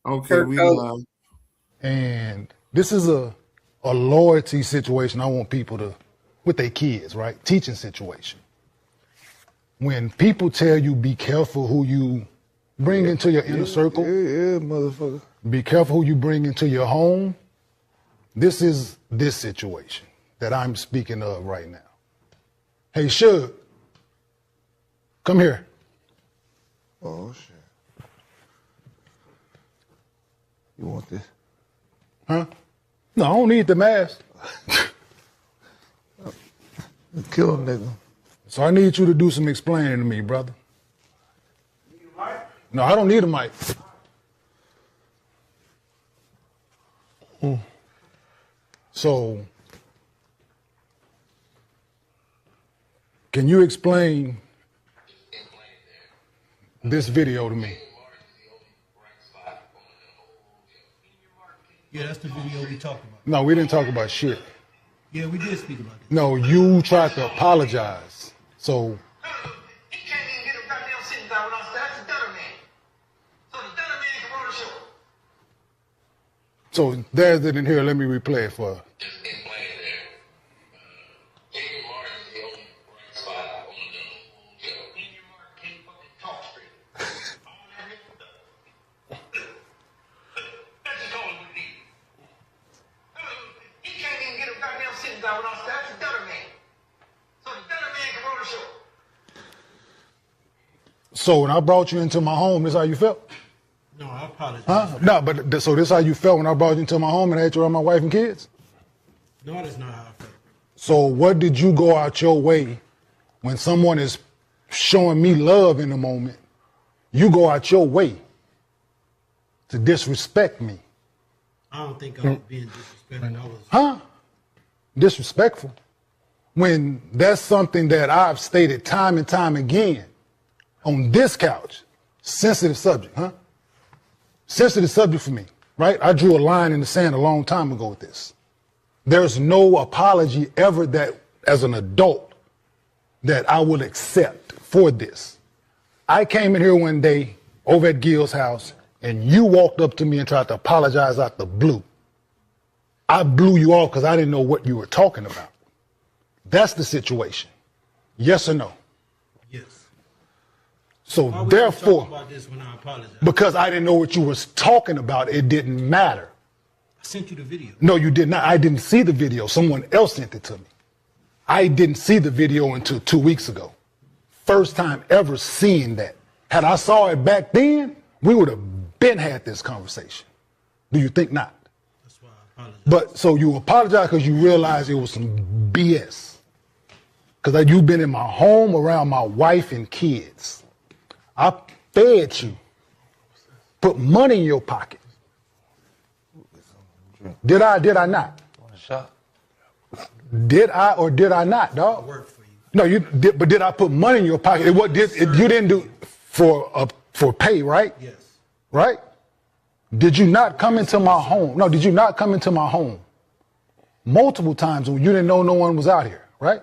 Okay, we live. And this is a loyalty situation. I want people to, with their kids, right? Teaching situation. When people tell you be careful who you bring into your inner circle. Yeah, motherfucker. Be careful who you bring into your home. This is this situation that I'm speaking of right now. Hey, Suge, come here. Oh, shit. You want this? Huh? No, I don't need the mask. Kill a nigga. So I need you to do some explaining to me, brother. You need a mic? No, I don't need a mic. So, can you explain this video to me? Yeah, that's the video we talked about. No, we didn't talk about shit. Yeah, we did speak about this. No, you tried to apologize. So, He can't even get a goddamn sitting down with us. That's the Dunner man. So the Dunner man can run the show. so there's it in here. Let me replay it for her. Just explain there. Kenyon Martin is the only bright spot on the whole show. Kenyon Martin can't fucking talk straight. All that nigga does. That's just all it would be. He can't even get a goddamn sitting down with us. That's the Dunner man. So the Dunner man can run the show. So when I brought you into my home, this how you felt? No, I apologize. Huh? No, but so this how you felt when I brought you into my home and I had you around my wife and kids? No, that's not how I felt. So what did you go out your way when someone is showing me love in the moment? You go out your way to disrespect me. I don't think I was being disrespectful. I was. Huh? Disrespectful. When that's something that I've stated time and time again on this couch. Sensitive subject, huh? Sensitive subject for me, right? I drew a line in the sand a long time ago with this. There's no apology ever that, as an adult, that I will accept for this. I came in here one day over at Gil's house and you walked up to me and tried to apologize out the blue. I blew you off because I didn't know what you were talking about. That's the situation. Yes or no? Yes. So Why would therefore, you talk about this when I apologize? because I didn't know what you was talking about, it didn't matter. I sent you the video. No, you did not. I didn't see the video. Someone else sent it to me. I didn't see the video until 2 weeks ago. First time ever seeing that. Had I saw it back then, we would have been had this conversation. Do you think not? That's why I apologize. But so you apologize because you realized it was some BS. Because you've been in my home around my wife and kids. I fed you, put money in your pocket. Did I not? Want a shot? Did I or did I not, dog? I work for you. No, you did, but did I put money in your pocket? You didn't do for pay, right? Yes. Right? Did you not come into my home? No, did you not come into my home multiple times when you didn't know no one was out here, right?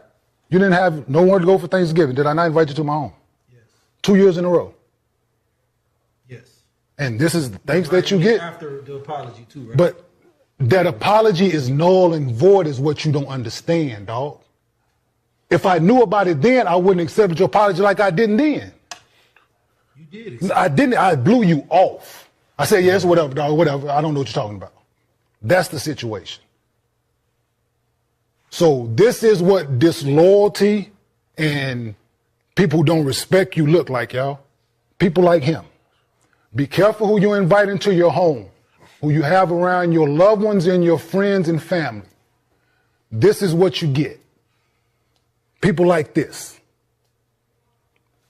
You didn't have no one to go for Thanksgiving. Did I not invite you to my home? Yes. 2 years in a row. Yes. And this is the thanks that you get. After the apology too, right? But that apology is null and void is what you don't understand, dog. If I knew about it then, I wouldn't accept your apology like I didn't then. You did it. I didn't. I blew you off. I said, yes, whatever, dog, whatever. I don't know what you're talking about. That's the situation. So this is what disloyalty and people who don't respect you look like, y'all. People like him. Be careful who you invite into your home, who you have around your loved ones and your friends and family. This is what you get. People like this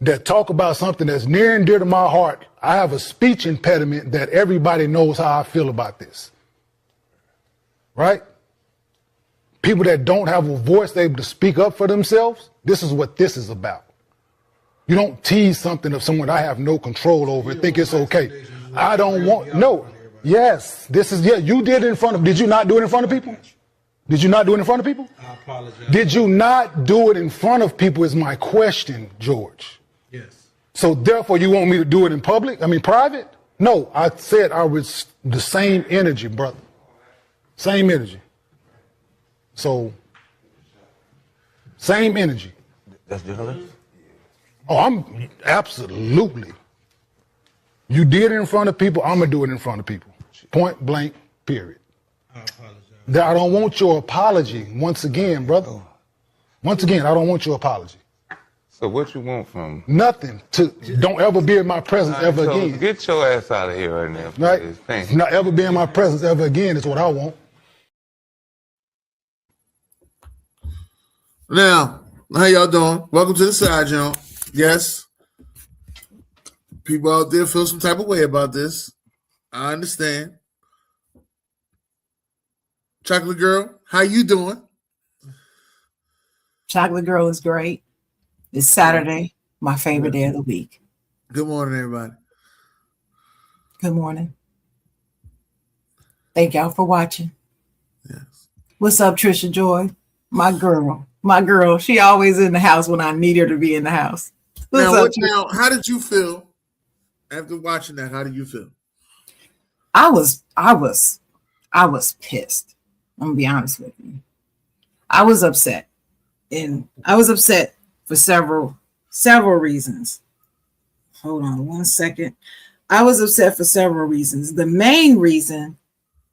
that talk about something that's near and dear to my heart. I have a speech impediment that everybody knows how I feel about this. Right? People that don't have a voice able to speak up for themselves. This is what this is about. You don't tease something of someone I have no control over and think it's okay. I don't want, no. Yes, this is, yeah, you did it in front of, did you not do it in front of people? Did you not do it in front of people? I apologize. Did you not do it in front of people is my question, George. Yes. So therefore you want me to do it in public? I mean, private? No, I said I was the same energy, brother. Same energy. So, same energy. That's jealous? Oh, I'm absolutely. You did it in front of people, I'm going to do it in front of people. Point blank, period. I apologize. I don't want your apology once again, brother. Once again, I don't want your apology. So what you want from? Nothing. Don't ever be in my presence ever so again. Get your ass out of here right now. Right? Thank you. Not ever be in my presence ever again is what I want. Now, how y'all doing? Welcome to the Side Jawn. Yes. People out there feel some type of way about this. I understand. Chocolate Girl, how you doing? Chocolate Girl is great. It's Saturday, my favorite day of the week. Good morning, everybody. Good morning. Thank y'all for watching. Yes. What's up, Trisha Joy? My girl. My girl. She always in the house when I need her to be in the house. Now, how did you feel after watching that? How did you feel? I was pissed. I'm gonna be honest with you. I was upset. And I was upset for several reasons. Hold on 1 second. I was upset for several reasons. The main reason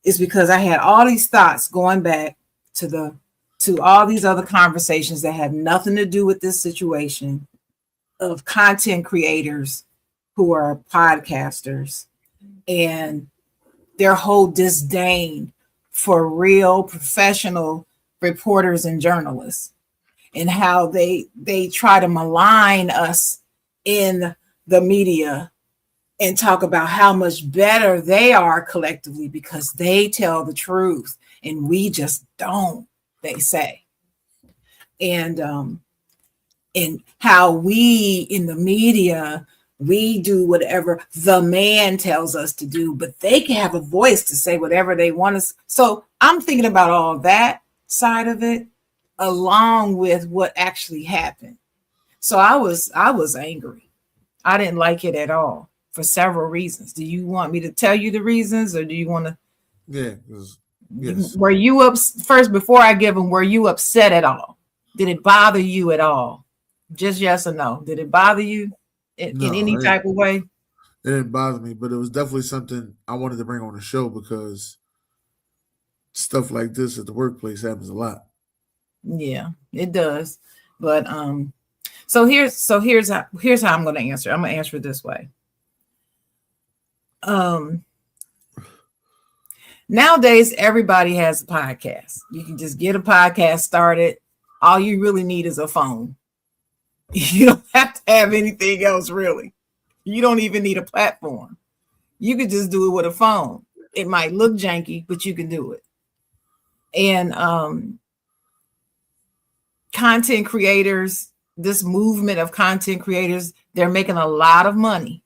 is because I had all these thoughts going back to all these other conversations that had nothing to do with this situation of content creators who are podcasters and their whole disdain for real professional reporters and journalists, and how they try to malign us in the media and talk about how much better they are collectively because they tell the truth and we just don't, they say. And how we in the media, we do whatever the man tells us to do, but they can have a voice to say whatever they want to. So I'm thinking about all that side of it, along with what actually happened. So I was angry. I didn't like it at all for several reasons. Do you want me to tell you the reasons, or do you want to? Yeah. Yes. Were you first, before I give them, were you upset at all? Did it bother you at all? Just yes or no. Did it bother you in any type of way? It didn't bother me, but it was definitely something I wanted to bring on the show because stuff like this at the workplace happens a lot. Yeah, it does. But so here's how I'm going to answer. I'm going to answer it this way. Nowadays, everybody has a podcast. You can just get a podcast started. All you really need is a phone. You don't have to have anything else, really. You don't even need a platform. You could just do it with a phone. It might look janky, but you can do it. And content creators, this movement of content creators, they're making a lot of money.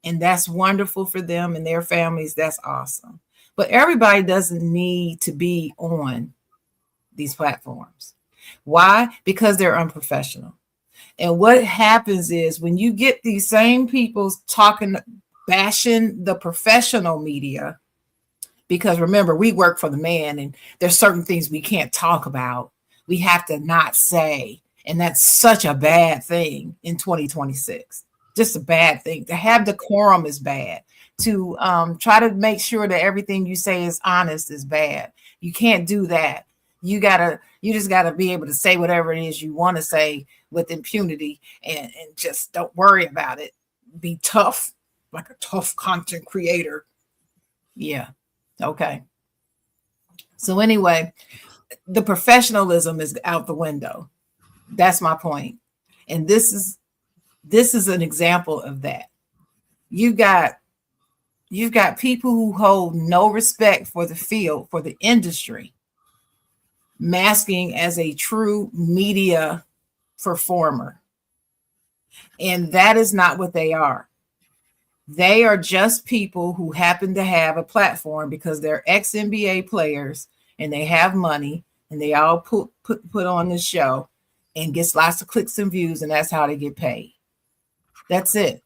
And that's wonderful for them and their families. That's awesome. But everybody doesn't need to be on these platforms. Why? Because they're unprofessional. And what happens is when you get these same people talking, bashing the professional media, because remember, we work for the man and there's certain things we can't talk about. We have to not say. And that's such a bad thing in 2026. Just a bad thing. To have decorum is bad. To try to make sure that everything you say is honest is bad. You can't do that. You just gotta be able to say whatever it is you want to say with impunity and just don't worry about it. Be tough, like a tough content creator. Yeah. Okay. So anyway, the professionalism is out the window. That's my point. And this is an example of that. You've got people who hold no respect for the field, for the industry, masking as a true media performer. And that is not what they are. They are just people who happen to have a platform because they're ex-NBA players and they have money and they all put on this show and gets lots of clicks and views, and that's how they get paid. That's it.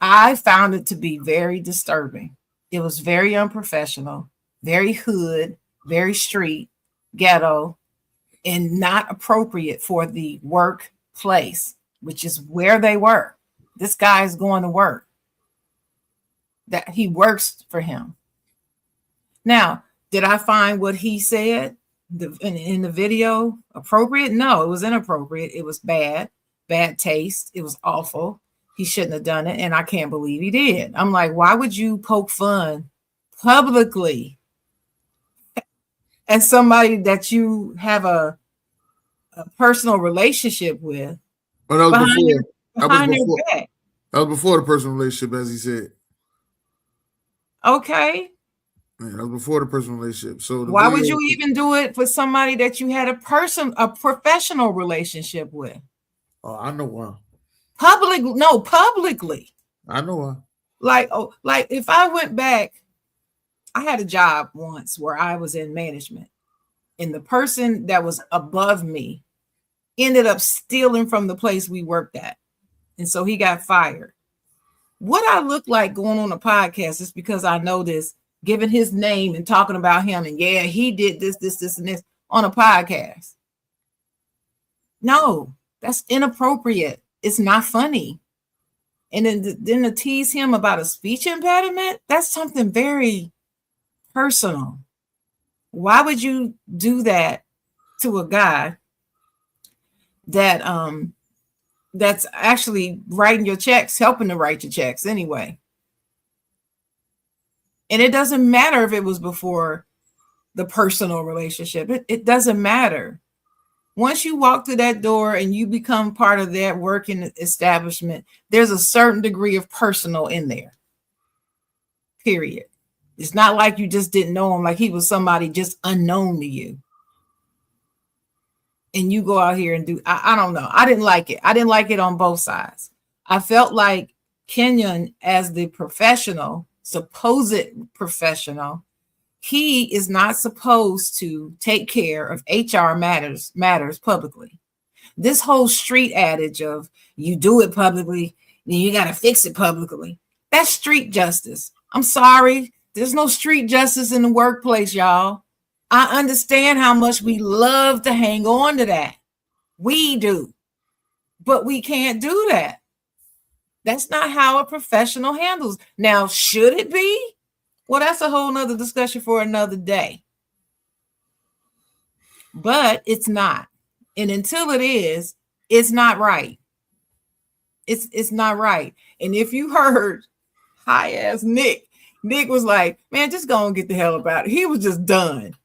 I found it to be very disturbing. It was very unprofessional, very hood, very street, ghetto, and not appropriate for the workplace, which is where they work. This guy is going to work. That he works for him. Now, did I find what he said in the video appropriate? No, it was inappropriate. It was bad taste. It was awful. He shouldn't have done it, and I can't believe he did. I'm like, why would you poke fun publicly at somebody that you have a personal relationship with? Oh, that was before. Behind their back. That was before the personal relationship, as he said. Okay. Man, that was before the personal relationship. So why would you even do it for somebody that you had a professional relationship with? Oh, I know why. Publicly. I know why. Like if I went back, I had a job once where I was in management, and the person that was above me ended up stealing from the place we worked at. And so he got fired. What I look like going on a podcast is because I know this, giving his name and talking about him, and yeah, he did this, and this on a podcast. No, that's inappropriate. It's not funny. And then to tease him about a speech impediment, that's something very personal. Why would you do that to a guy that that's actually writing your checks, helping to write your checks anyway? And it doesn't matter if it was before the personal relationship. It doesn't matter. Once you walk through that door and you become part of that working establishment, there's a certain degree of personal in there. Period. It's not like you just didn't know him, like he was somebody just unknown to you. And you go out here and do, I don't know. I didn't like it. I didn't like it on both sides. I felt like Kenyon, as the professional, supposed professional, he is not supposed to take care of HR matters publicly. This whole street adage of you do it publicly, then you got to fix it publicly. That's street justice. I'm sorry. There's no street justice in the workplace, y'all. I understand how much we love to hang on to that. We do. But we can't do that. That's not how a professional handles. Now, should it be? Well, that's a whole nother discussion for another day. But it's not. And until it is, it's not right. It's not right. And if you heard high ass Nick was like, man, just go and get the hell about it. He was just done.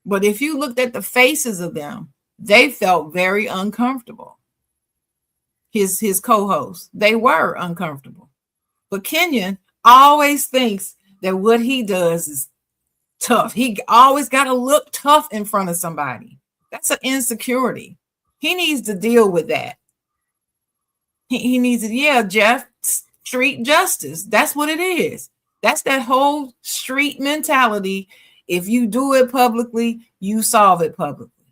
But if you looked at the faces of them, they felt very uncomfortable. His co-hosts, they were uncomfortable. But Kenyon always thinks that what he does is tough. He always got to look tough in front of somebody. That's an insecurity. He needs to deal with that. He needs to, yeah, Jeff, street justice. That's what it is. That's that whole street mentality. If you do it publicly, you solve it publicly.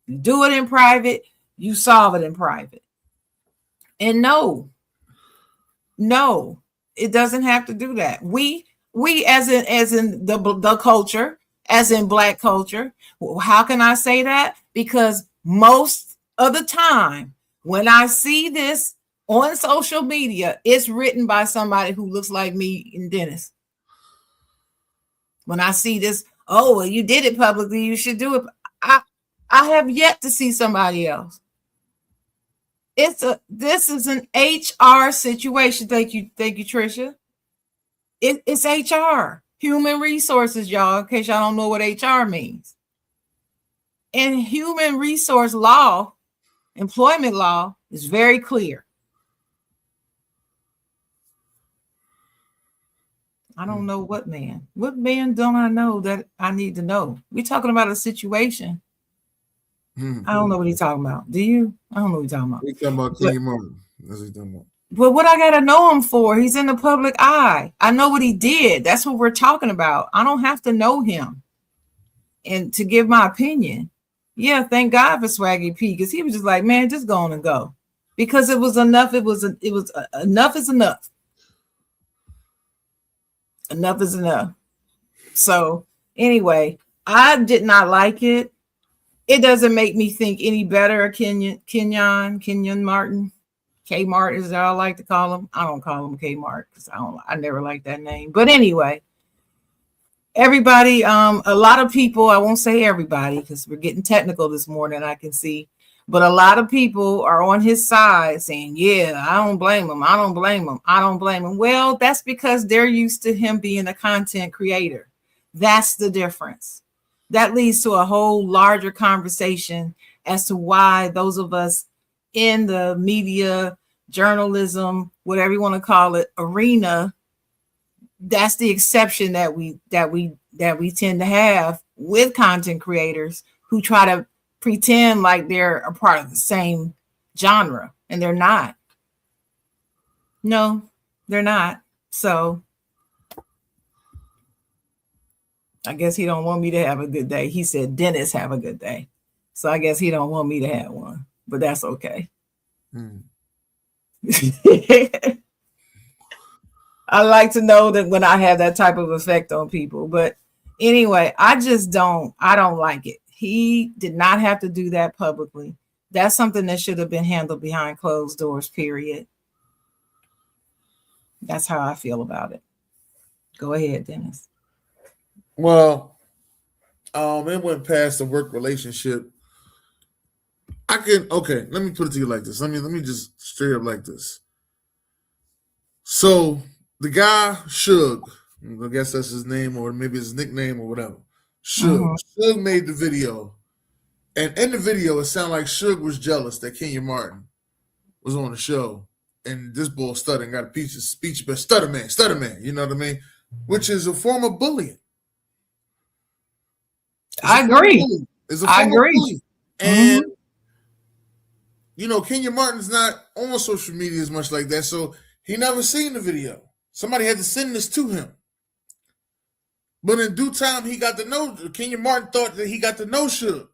You do it in private, you solve it in private. And no, it doesn't have to do that. We as in the culture, as in Black culture, how can I say that? Because most of the time when I see this on social media, it's written by somebody who looks like me and Dennis. When I see this, oh, well, you did it publicly, you should do it. I have yet to see somebody else. This is an HR situation. Thank you, Tricia. It's HR, human resources, y'all, in case y'all don't know what HR means. And human resource law, employment law, is very clear. I don't know what man. What man don't I know that I need to know? We're talking about a situation. I don't know what he's talking about. Do you? I don't know what he's talking about. He's talking about Kenyon Martin. That's what he's talking about. But what I got to know him for? He's in the public eye. I know what he did. That's what we're talking about. I don't have to know him and to give my opinion. Yeah, thank God for Swaggy P, because he was just like, man, just go on and go. Because it was enough. It was enough is enough. enough is enough. So anyway, I did not like it. It doesn't make me think any better of Kenyon Martin. K Mart is how I like to call him. I don't call him K Mart because I never liked that name. But anyway, everybody, a lot of people, I won't say everybody because we're getting technical this morning, I can see, but a lot of people are on his side saying, yeah, I don't blame him. I don't blame him. I don't blame him. Well, that's because they're used to him being a content creator. That's the difference. That leads to a whole larger conversation as to why those of us in the media, journalism, whatever you want to call it, arena, that's the exception that we tend to have with content creators who try to pretend like they're a part of the same genre, and they're not. No, they're not. So I guess he don't want me to have a good day. He said, Dennis, have a good day. So I guess he don't want me to have one, but that's okay. I like to know that when I have that type of effect on people. But anyway, I don't like it. He did not have to do that publicly. That's something that should have been handled behind closed doors, period. That's how I feel about it. Go ahead, Dennis. Well, it went past the work relationship. Okay, let me put it to you like this. Let me just straight up like this. So the guy, Suge, I guess that's his name or maybe his nickname or whatever. Suge made the video. And in the video, it sounded like Suge was jealous that Kenyon Martin was on the show. And this boy stuttering got a piece of speech, but stutter man, you know what I mean? Which is a form of bullying. I agree. I agree. And, you know, Kenyon Martin's not on social media as much like that, so he never seen the video. Somebody had to send this to him. But in due time, he got to know, Kenyon Martin thought that he got to know Suge.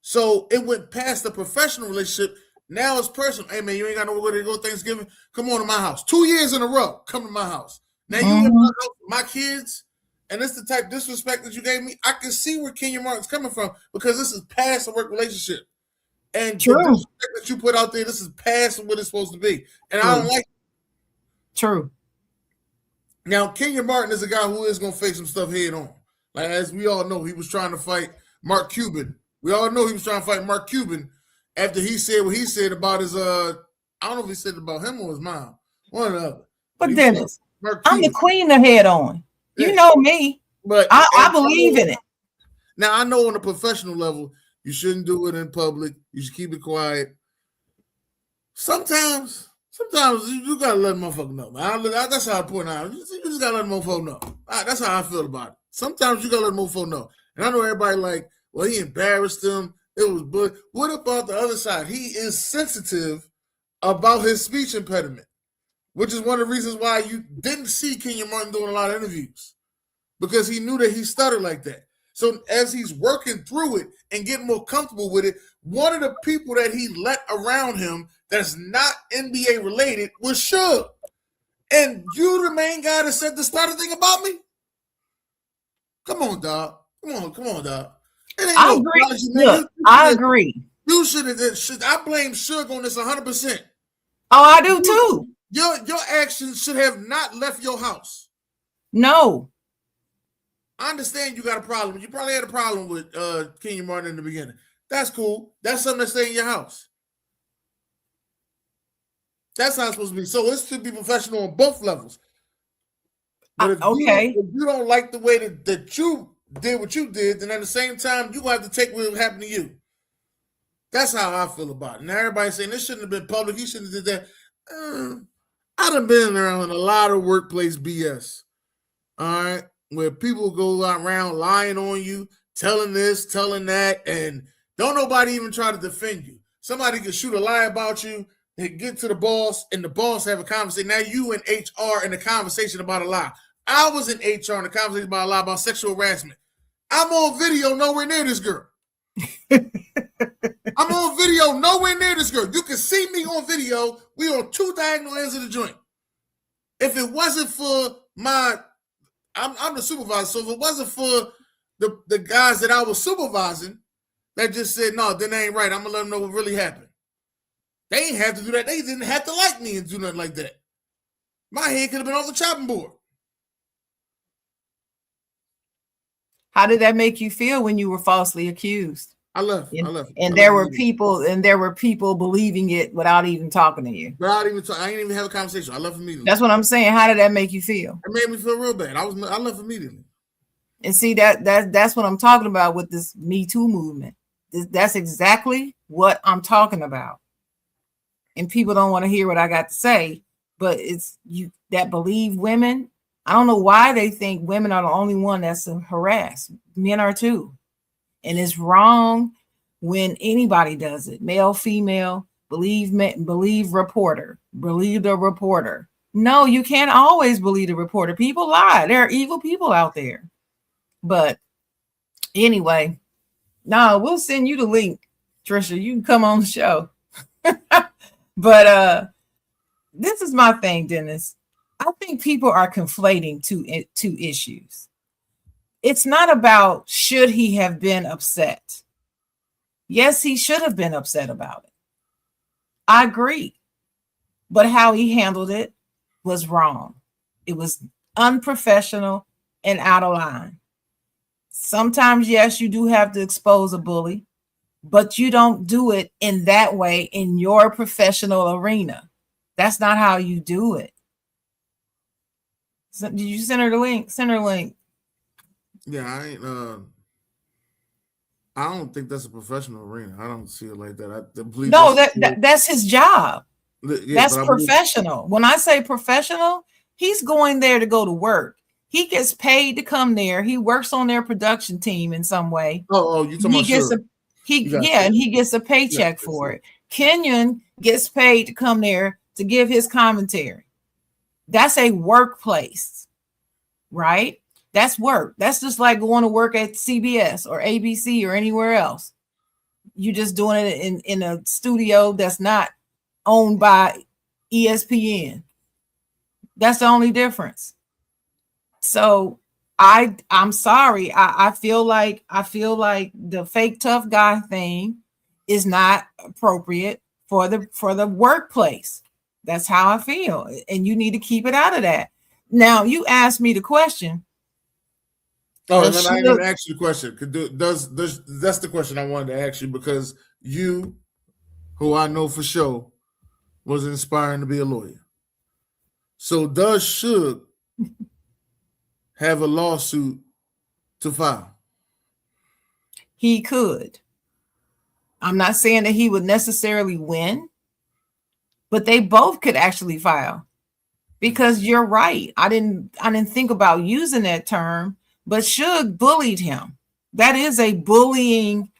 So it went past the professional relationship. Now it's personal. Hey, man, you ain't got nowhere to go Thanksgiving? Come on to my house. 2 years in a row, come to my house. Now you in my house with my kids, and it's the type of disrespect that you gave me. I can see where Kenyon Martin's coming from because this is past a work relationship. And the disrespect that you put out there, this is past what it's supposed to be. And I don't like it. True. Now, Kenyon Martin is a guy who is going to face some stuff head on. Like, as we all know, he was trying to fight Mark Cuban. We all know he was trying to fight Mark Cuban after he said what he said about his, I don't know if he said it about him or his mom. One or the other. But Dennis, I'm the queen to head on. Yeah. You know me. But I believe in it. Now, I know on a professional level, you shouldn't do it in public. You should keep it quiet. Sometimes you gotta let a motherfucker know. That's how I point out. You just gotta let a motherfucker know. That's how I feel about it. Sometimes you gotta let a motherfucker know. And I know everybody like, well, he embarrassed him. It was good. What about the other side? He is sensitive about his speech impediment, which is one of the reasons why you didn't see Kenyon Martin doing a lot of interviews, because he knew that he stuttered like that. So as he's working through it and getting more comfortable with it, one of the people that he let around him that's not NBA related was Suge. And you the main guy that said the stutter thing about me? Come on, dog. Come on, dog. I agree. Look, I agree. You should have. I blame Suge on this 100%. Oh, I do too. Your actions should have not left your house. No. I understand you got a problem. You probably had a problem with Kenyon Martin in the beginning. That's cool. That's something that stay in your house. That's how it's supposed to be. So it's to be professional on both levels. But if you don't like the way that you did what you did, then at the same time, you're going to have to take what happened to you. That's how I feel about it. Now everybody's saying this shouldn't have been public. He shouldn't have did that. I done been around a lot of workplace BS. All right. Where people go around lying on you, telling this, telling that, and don't nobody even try to defend you. Somebody can shoot a lie about you, and get to the boss, and the boss have a conversation. Now you in HR in a conversation about a lie. I was in HR in a conversation about a lie about sexual harassment. I'm on video nowhere near this girl. I'm on video nowhere near this girl. You can see me on video. We on two diagonal ends of the joint. If it wasn't for my I'm the supervisor. So if it wasn't for the guys that I was supervising that just said, no, that ain't right, I'm gonna let them know what really happened. They ain't have to do that. They didn't have to like me and do nothing like that. My head could have been off the chopping board. How did that make you feel when you were falsely accused? I left. And there were people believing it without even talking to you. I didn't even have a conversation. I left immediately. That's what I'm saying. How did that make you feel? It made me feel real bad. I left immediately. And see, that's what I'm talking about with this Me Too movement. That's exactly what I'm talking about. And people don't want to hear what I got to say, but it's you that believe women. I don't know why they think women are the only one that's harassed. Men are too. And it's wrong when anybody does it. Male, female, believe reporter, believe the reporter. No, you can't always believe the reporter. People lie. There are evil people out there. But anyway, no, we'll send you the link, Trisha. You can come on the show. But this is my thing, Dennis. I think people are conflating two issues. It's not about should he have been upset. Yes, he should have been upset about it. I agree. But how he handled it was wrong. It was unprofessional and out of line. Sometimes, yes, you do have to expose a bully, but you don't do it in that way in your professional arena. That's not how you do it. So, did you send her the link? Send her a link. Yeah, I don't think that's a professional arena. I don't see it like that. I believe that's his job. Yeah, that's professional. When I say professional, he's going there to go to work. He gets paid to come there. He works on their production team in some way. Oh, you talking about and he gets a paycheck for it. Kenyon gets paid to come there to give his commentary. That's a workplace, right? That's work. That's just like going to work at CBS or ABC or anywhere else. You're just doing it in a studio that's not owned by ESPN. That's the only difference. So I'm sorry. I feel like the fake tough guy thing is not appropriate for the workplace. That's how I feel. And you need to keep it out of that. Now, you asked me the question. Oh, and then I didn't even ask you the question. That's the question I wanted to ask you, because you, who I know for sure, was inspiring to be a lawyer. So does Suge have a lawsuit to file? He could. I'm not saying that he would necessarily win, but they both could actually file, because you're right. I didn't think about using that term, but Suge bullied him. That is a bullying.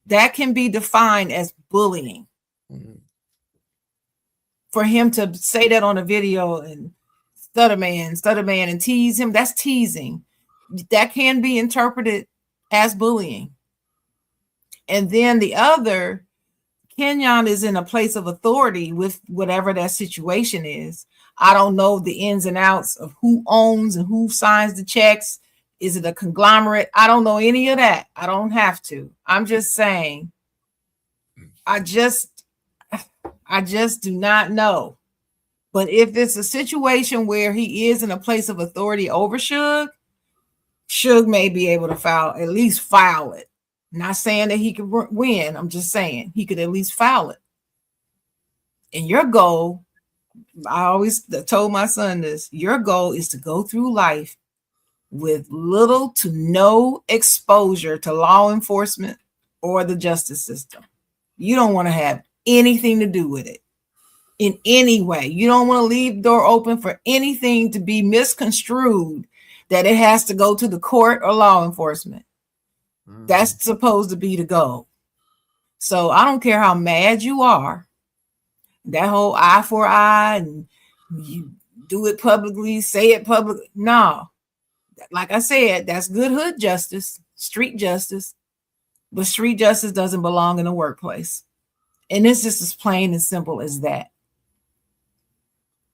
That can be defined as bullying. Mm-hmm. For him to say that on a video and stutter man and tease him, that's teasing. That can be interpreted as bullying. And then the other, Kenyon is in a place of authority with whatever that situation is. I don't know the ins and outs of who owns and who signs the checks. Is it a conglomerate? I don't know any of that. I don't have to. I'm just saying, I just do not know. But if it's a situation where he is in a place of authority over Suge may be able to at least file it. Not saying that he could win. I'm just saying he could at least file it. And your goal, I always told my son this, your goal is to go through life with little to no exposure to law enforcement or the justice system. You don't want to have anything to do with it in any way. You don't want to leave the door open for anything to be misconstrued that it has to go to the court or law enforcement. Mm-hmm. That's supposed to be the goal. So I don't care how mad you are. That whole eye for eye and you do it publicly, say it publicly. No. Like I said, that's good hood justice, street justice, but street justice doesn't belong in the workplace. And it's just as plain and simple as that.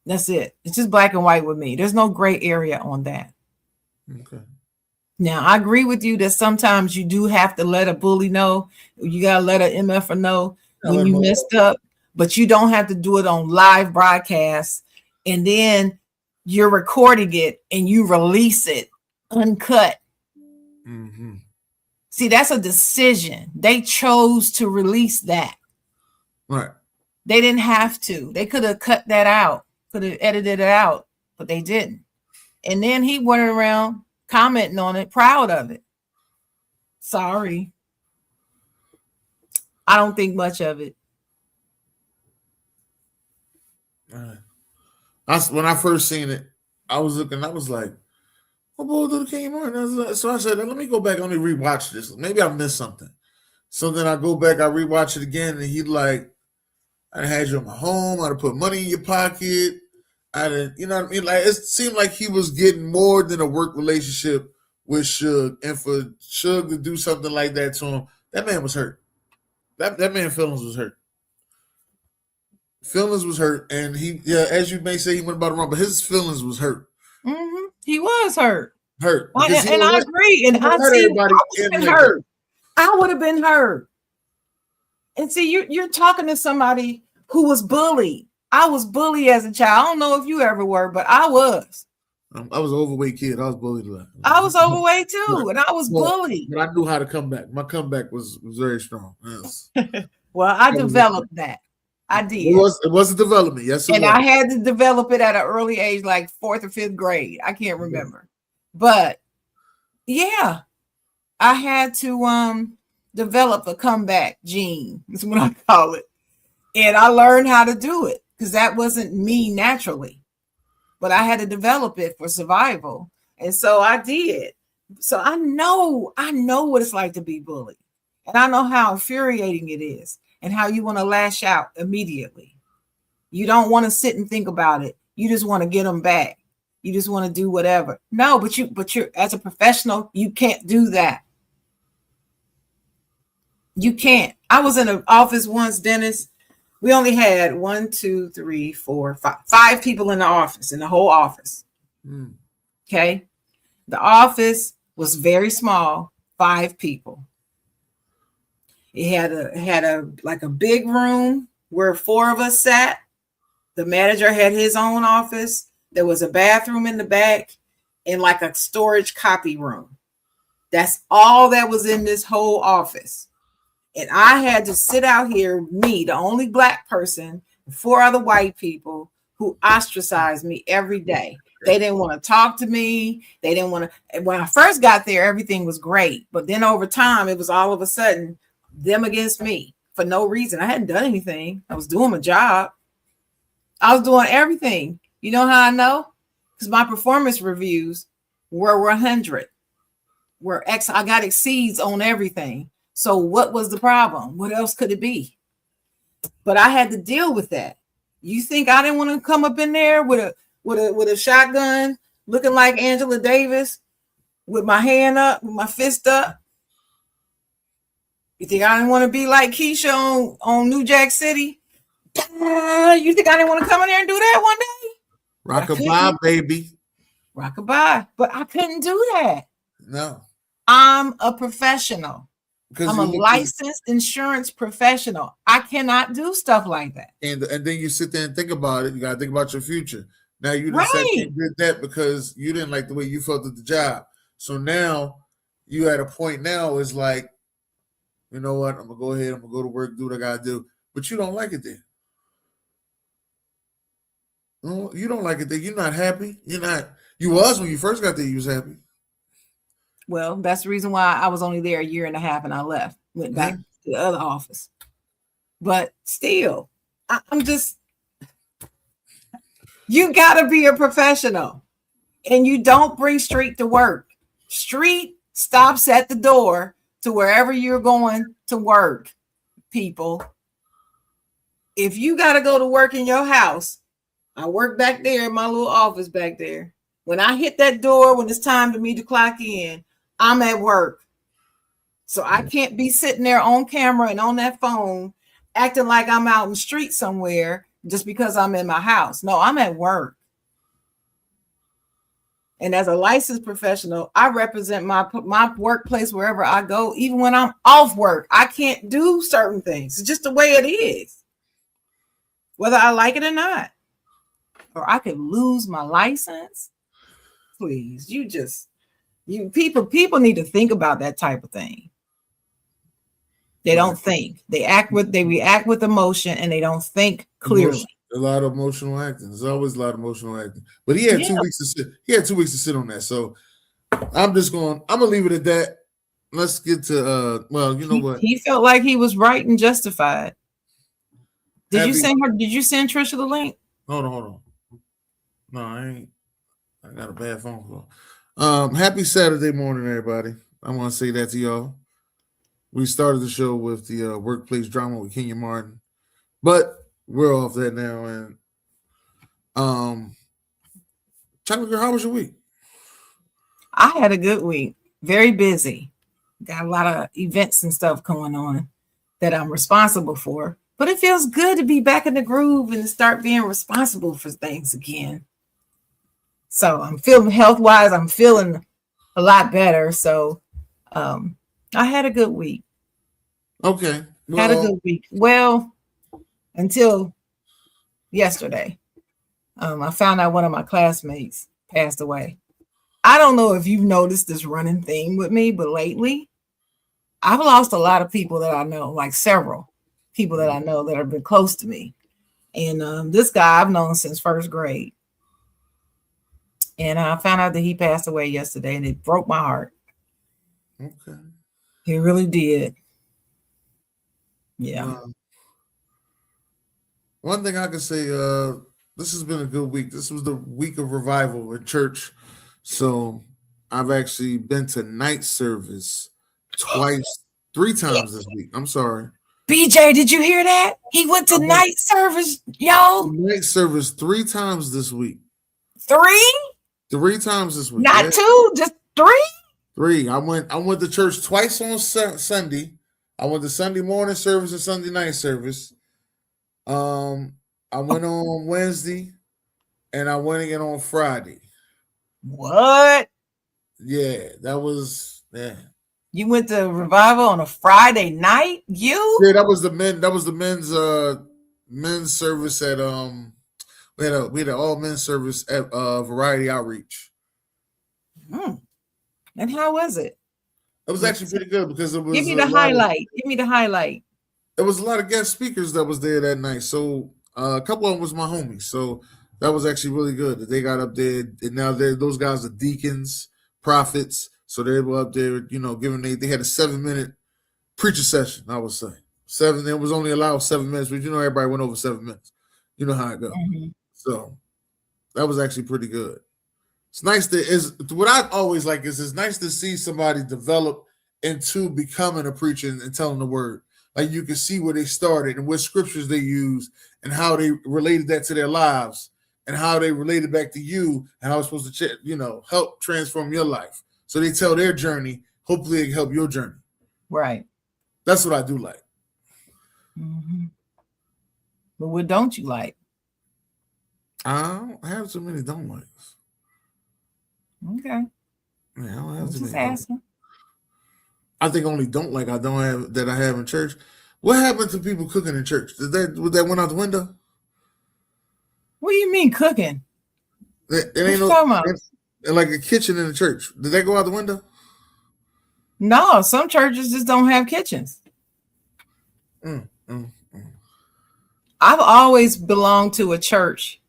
That's it. It's just black and white with me. There's no gray area on that. Okay. Now, I agree with you that sometimes you do have to let a bully know. You got to let an MFer know when you messed up, but you don't have to do it on live broadcast. And then you're recording it and you release it uncut. Mm-hmm. See, that's a decision. They chose to release that. Right. They didn't have to. They could have cut that out, could have edited it out, but they didn't. And then he went around commenting on it, proud of it. Sorry. I don't think much of it. When I first seen it, I was looking, I was like, what boy did Kenyon Martin? So I said, let me go back, let me rewatch this. Maybe I missed something. So then I go back, I rewatch it again, and he like, I had you in my home, I'd put money in your pocket. I didn't, you know what I mean? Like, it seemed like he was getting more than a work relationship with Suge. And for Suge to do something like that to him, that man was hurt. That man's feelings was hurt. Feelings was hurt. And he, yeah, as you may say, he went about it wrong, but his feelings was hurt. Mm-hmm. He was hurt. Hurt. And I agree. And I see, I would have been hurt. I would have been hurt. And see, you're talking to somebody who was bullied. I was bullied as a child. I don't know if you ever were, but I was. I was an overweight kid. I was bullied a lot. I was overweight too, and I was bullied. But I knew how to come back. My comeback was very strong. Yes. Well, I developed that. I did. It was a development. Yes, it and was. I had to develop it at an early age, like 4th or 5th grade. I can't remember. But yeah, I had to develop a comeback gene. That's what I call it. And I learned how to do it because that wasn't me naturally. But I had to develop it for survival. And so I did. So I know what it's like to be bullied. And I know how infuriating it is and how you want to lash out immediately. You don't want to sit and think about it. You just want to get them back. You just want to do whatever. No, but you're as a professional, you can't do that. You can't. I was in an office once, Dennis. We only had 1, 2, 3, 4, 5 people in the office, in the whole office. Okay. The office was very small, 5 people. It had a big room where 4 of us sat. The manager had his own office. There was a bathroom in the back and like a storage copy room. That's all that was in this whole office. And I had to sit out here, me, the only black person, 4 other white people who ostracized me every day. They didn't want to talk to me. They didn't want to. When I first got there, everything was great. But then over time, it was all of a sudden them against me for no reason. I hadn't done anything. I was doing my job. I was doing everything. You know how I know? Because my performance reviews were 100. I got exceeds on everything. So what was the problem? What else could it be? But I had to deal with that. You think I didn't want to come up in there with a shotgun, looking like Angela Davis, with my hand up, with my fist up? You think I didn't want to be like Keisha on New Jack City? You think I didn't want to come in there and do that one day? Rockabye, baby. Rockabye. But I couldn't do that. No. I'm a professional. I'm a licensed insurance professional. I cannot do stuff like that. And then you sit there and think about it. You got to think about your future. Now you did that because you didn't like the way you felt at the job. So now you at a point now is like, you know what? I'm gonna go ahead. I'm gonna go to work, do what I gotta do. But you don't like it there. No, you don't like it there. You're not happy. You're not. You was when you first got there. You was happy. Well, that's the reason why I was only there a year and a half and I left, went back to the other office. But still, I'm just, you got to be a professional and you don't bring street to work. Street stops at the door to wherever you're going to work, people. If you got to go to work in your house, I work back there in my little office back there. When I hit that door, when it's time for me to clock in, I'm at work. So I can't be sitting there on camera and on that phone acting like I'm out in the street somewhere just because I'm in my house. No, I'm at work. And as a licensed professional, I represent my workplace wherever I go. Even when I'm off work, I can't do certain things. It's just the way it is, whether I like it or not. Or I could lose my license. Please, people need to think about that type of thing. They don't think. They react with emotion, and they don't think clearly. A lot of emotional acting. There's always a lot of emotional acting. But he had 2 weeks to sit. He had 2 weeks to sit on that. So I'm gonna leave it at that. Let's get to what? He felt like he was right and justified. Did you send Trisha the link? Hold on. No, I ain't. I got a bad phone call. Happy Saturday morning, everybody. I want to say that to y'all. We started the show with the workplace drama with Kenyon Martin, but we're off that now. And Chocolate Girl, how was your week? I had a good week. Very busy. Got a lot of events and stuff going on that I'm responsible for. But it feels good to be back in the groove and start being responsible for things again. So I'm feeling health-wise, I'm feeling a lot better. So I had a good week. Okay. Well, had a good week. Well, until yesterday. I found out one of my classmates passed away. I don't know if you've noticed this running theme with me, but lately I've lost a lot of people that I know, like several people that I know that have been close to me. And this guy I've known since first grade. And I found out that he passed away yesterday, and it broke my heart. Okay. It really did. Yeah. One thing I can say, this has been a good week. This was the week of revival at church. So I've actually been to night service three times this week. I'm sorry. BJ, did you hear that? He went to night service, yo. Night service 3 times this week. 3? 3 times this week. Not 2, just 3? 3. I went to church twice on Sunday. I went to Sunday morning service and Sunday night service. I went on Wednesday, and I went again on Friday. What? Yeah, that was. You went to revival on a Friday night? You? Yeah, that was the men's service at we had an all men's service at Variety Outreach. And how was it? It was actually pretty good because it was. Give me the highlight. Give me the highlight. There was a lot of guest speakers that was there that night. So a couple of them was my homies. So that was actually really good that they got up there. And now those guys are deacons, prophets. So they were up there, giving they had a 7-minute preacher session, I would say. 7, it was only allowed 7 minutes, but everybody went over 7 minutes. You know how it goes. Mm-hmm. So that was actually pretty good. It's nice what I always like is it's nice to see somebody develop into becoming a preacher and telling the word. Like you can see where they started and what scriptures they use and how they related that to their lives and how they related back to you and how it's supposed to, help transform your life. So they tell their journey. Hopefully it can help your journey. Right. That's what I do like. Mm-hmm. But what don't you like? I don't have too many don't likes. Okay. Yeah, I don't have too many. Asking. I think only don't like I have in church. What happened to people cooking in church? Did that went out the window? What do you mean cooking? It ain't like a kitchen in the church. Did that go out the window? No, some churches just don't have kitchens. I've always belonged to a church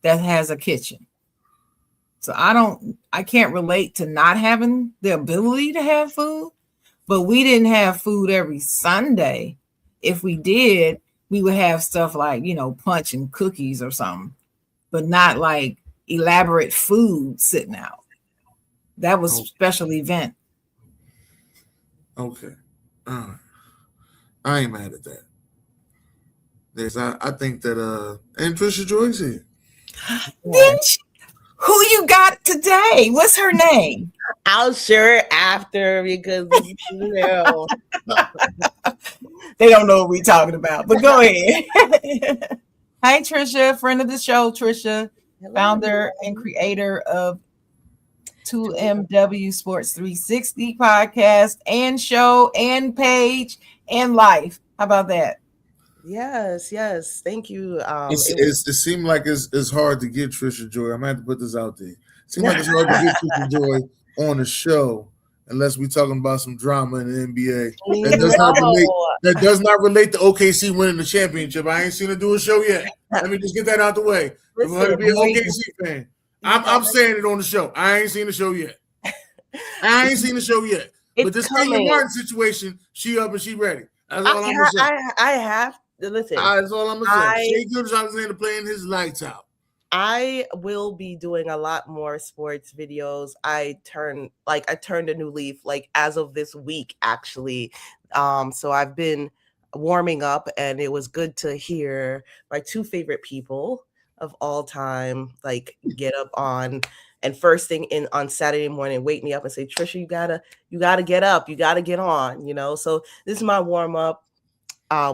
that has a kitchen. So I can't relate to not having the ability to have food, but we didn't have food every Sunday. If we did, we would have stuff like, punch and cookies or something, but not like elaborate food sitting out. That was a special event. Okay. I ain't mad at that. I think that and Trisha Joy's here. Who you got today? What's her name? I'll share it after because they don't know what we're talking about. But go ahead. Hi, Trisha, friend of the show, Trisha. Hello. Founder and creator of 2MW Sports 360 podcast and show and page and life. How about that? Yes, yes. Thank you. It seemed like it's hard to get Trisha Joy. I'm gonna have to put this out there. It seems like it's hard to get Trisha Joy on the show unless we're talking about some drama in the NBA. That does not relate to OKC winning the championship. I ain't seen her do a show yet. Let me just get that out the way. Listen, I'm gonna be an OKC fan. I'm saying it on the show. I ain't seen the show yet. But this Kenyon Martin situation, she up and she ready. That's all I'm gonna say. I have to listen. That's all I'm gonna say. Shea Gilgeous-Alexander playing his lights out. I will be doing a lot more sports videos. I turned a new leaf like as of this week, actually. So I've been warming up, and it was good to hear my two favorite people of all time like get up on and first thing on Saturday morning wake me up and say, Trisha, you gotta get up, you gotta get on, so this is my warm-up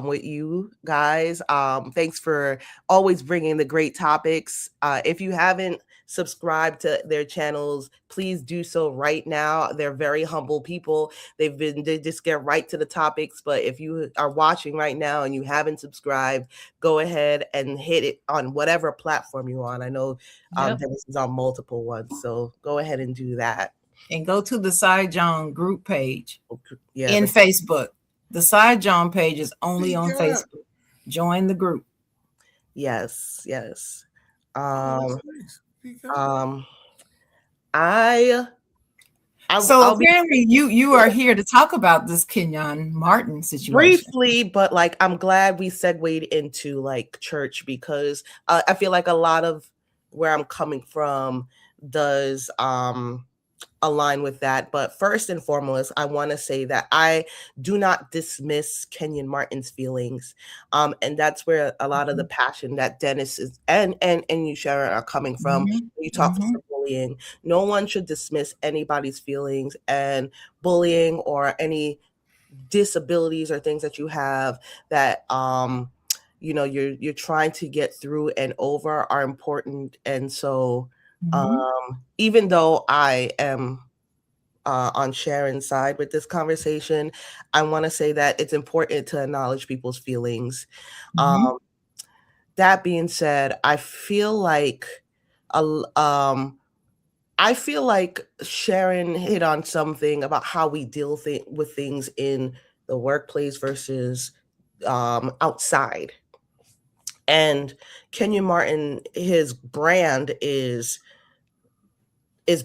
with you guys. Thanks for always bringing the great topics. If you haven't subscribed to their channels, please do so right now. They're very humble people. They just get right to the topics. But if you are watching right now and you haven't subscribed, go ahead and hit it on whatever platform you're on. I know Dennis is on multiple ones, so go ahead and do that. And go to the Side Jawn group page in Facebook. The Side Jawn page is only on Facebook. Join the group. Yes. Apparently you are here to talk about this Kenyon Martin situation briefly, but like I'm glad we segued into like church because I feel like a lot of where I'm coming from does align with that. But first and foremost, I want to say that I do not dismiss Kenyon Martin's feelings. And that's where a lot of the passion that Dennis is and you, Sharon, are coming from. You talk about bullying. No one should dismiss anybody's feelings, and bullying or any disabilities or things that you have that you're trying to get through and over are important. And so even though I am on Sharon's side with this conversation, I want to say that it's important to acknowledge people's feelings. That being said, I feel like Sharon hit on something about how we deal with things in the workplace versus outside. And Kenyon Martin, his brand is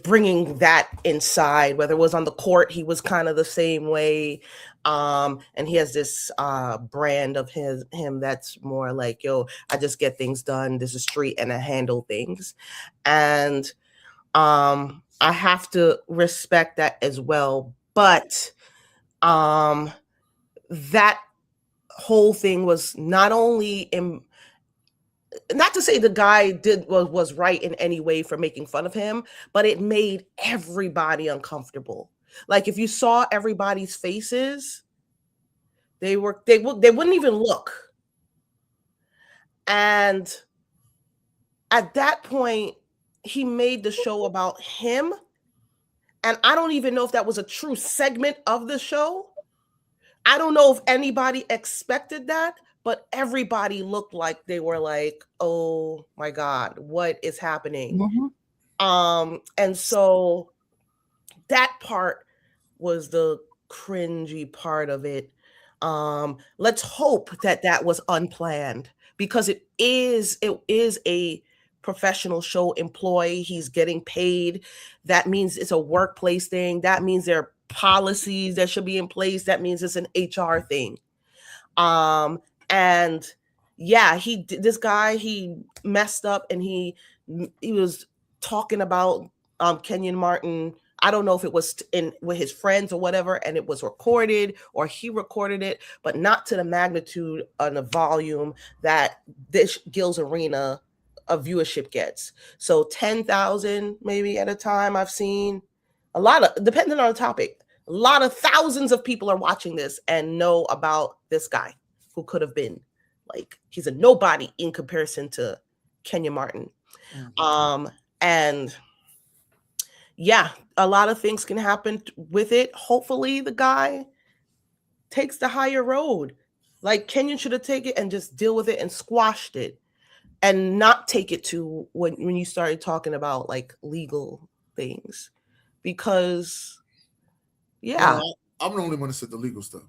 bringing that inside. Whether it was on the court, he was kind of the same way. And he has this brand of him that's more like, yo, I just get things done. This is street and I handle things. And I have to respect that as well. But that whole thing was not only not to say the guy was right in any way for making fun of him, but it made everybody uncomfortable. Like if you saw everybody's faces, they wouldn't even look. And at that point, he made the show about him. And I don't even know if that was a true segment of the show. I don't know if anybody expected that, but everybody looked like they were like, oh my God, what is happening? And so that part was the cringy part of it. Let's hope that was unplanned, because it is a professional show employee. He's getting paid. That means it's a workplace thing. That means there are policies that should be in place. That means it's an HR thing. And yeah, this guy, he messed up, and he was talking about Kenyon Martin. I don't know if it was with his friends or whatever, and it was recorded or he recorded it, but not to the magnitude and the volume that this Gil's Arena of viewership gets. So 10,000 maybe at a time. I've seen a lot of, depending on the topic, a lot of thousands of people are watching this and know about this guy who could have been like, he's a nobody in comparison to Kenyon Martin. And yeah, a lot of things can happen with it. Hopefully the guy takes the higher road. Like Kenyon should have taken it and just deal with it and squashed it and not take it to when you started talking about like legal things. Because yeah. Well, I'm the only one that said the legal stuff.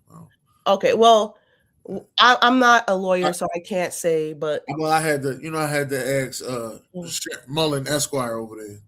Okay, well, I'm not a lawyer, so I can't say, but well, I had to ask Mullen Esquire over there.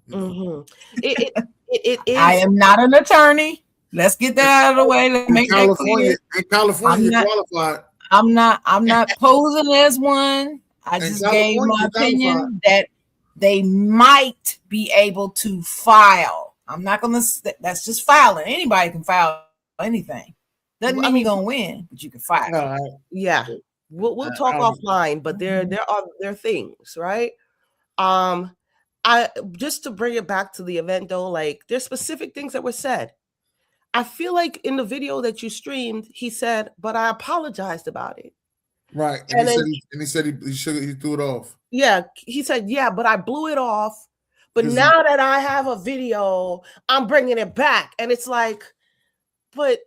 It is. I am not an attorney. Let's get that out of the way. Let's make that clear. In California, you're qualified. I'm not posing as one. I just gave my opinion that they might be able to file. I'm not gonna. That's just filing. Anybody can file anything. Doesn't mean you're gonna win, but you can file. Yeah, we'll talk offline. But there are things, right? I just to bring it back to the event though, like there's specific things that were said. I feel like in the video that you streamed, he said, "But I apologized about it." Right, and he said he threw it off. Yeah, he said, "Yeah, but I blew it off. But now that I have a video, I'm bringing it back." And it's like, but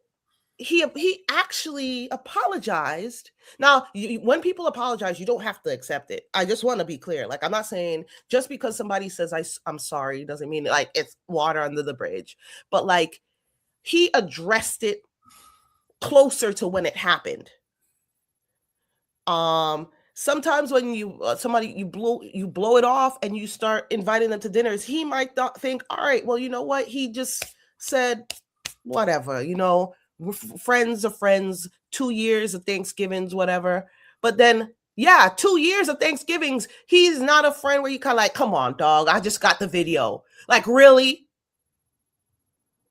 he actually apologized. Now, when people apologize, you don't have to accept it. I just want to be clear. Like, I'm not saying just because somebody says I'm sorry doesn't mean like it's water under the bridge. But like, he addressed it closer to when it happened. Sometimes when you blow it off and you start inviting them to dinners, he might not think, all right, well, you know what? He just said whatever, we're friends are friends, 2 years of Thanksgivings, whatever. But then, 2 years of Thanksgivings, he's not a friend where you kind of like, come on, dog, I just got the video. Like, really?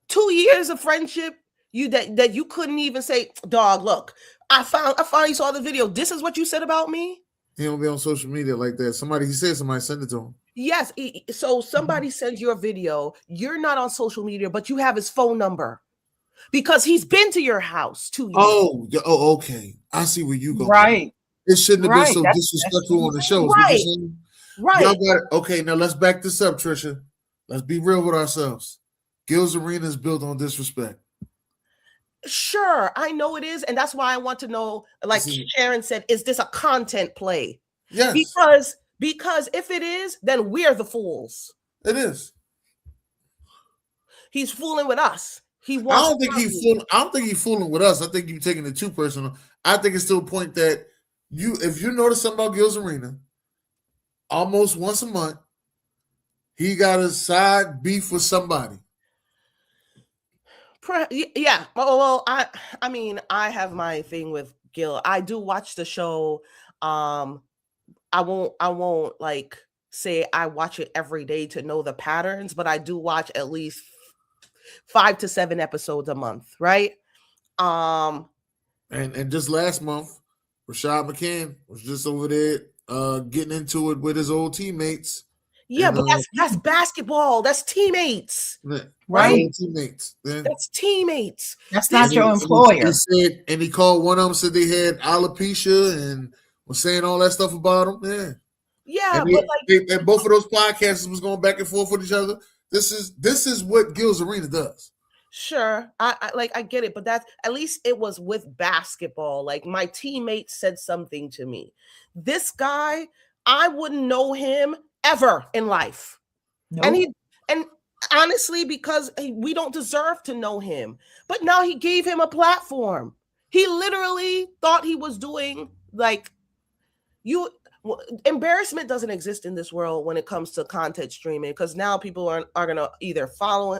2 years of friendship, that you couldn't even say, dog, look, I finally saw the video. This is what you said about me? He don't be on social media like that. Somebody send it to him. Yes. So somebody sends you a video. You're not on social media, but you have his phone number because he's been to your house 2 years. Oh, okay. I see where you go. Right. It shouldn't have been so disrespectful on the shows. Right. Right. Y'all got it. Okay, now let's back this up, Trisha. Let's be real with ourselves. Gil's Arena is built on disrespect. Sure, I know it is, and that's why I want to know, like Sharon said, is this a content play? Yes. Because if it is, then we're the fools. It is. He's fooling with us. I don't think he's fooling with us. I think you're taking it too personal. I think it's to a point that if you notice something about Gil's Arena, almost once a month, he got a side beef with somebody. Yeah. Well, I mean, I have my thing with Gil. I do watch the show. I won't like say I watch it every day to know the patterns, but I do watch at least 5 to 7 episodes a month, right? And just last month, Rashad McCann was just over there getting into it with his old teammates. Yeah, but that's basketball. That's teammates. Right? Teammates. That's teammates. That's not your employer. He called one of them, said they had alopecia and was saying all that stuff about them. Yeah, and both of those podcasts was going back and forth with each other. This is what Gil's Arena does. Sure, I get it, but that's at least it was with basketball. Like my teammate said something to me. This guy, I wouldn't know him ever in life. Nope. And honestly, because we don't deserve to know him, but now he gave him a platform. He literally thought he was doing like embarrassment doesn't exist in this world when it comes to content streaming, because now people are gonna either follow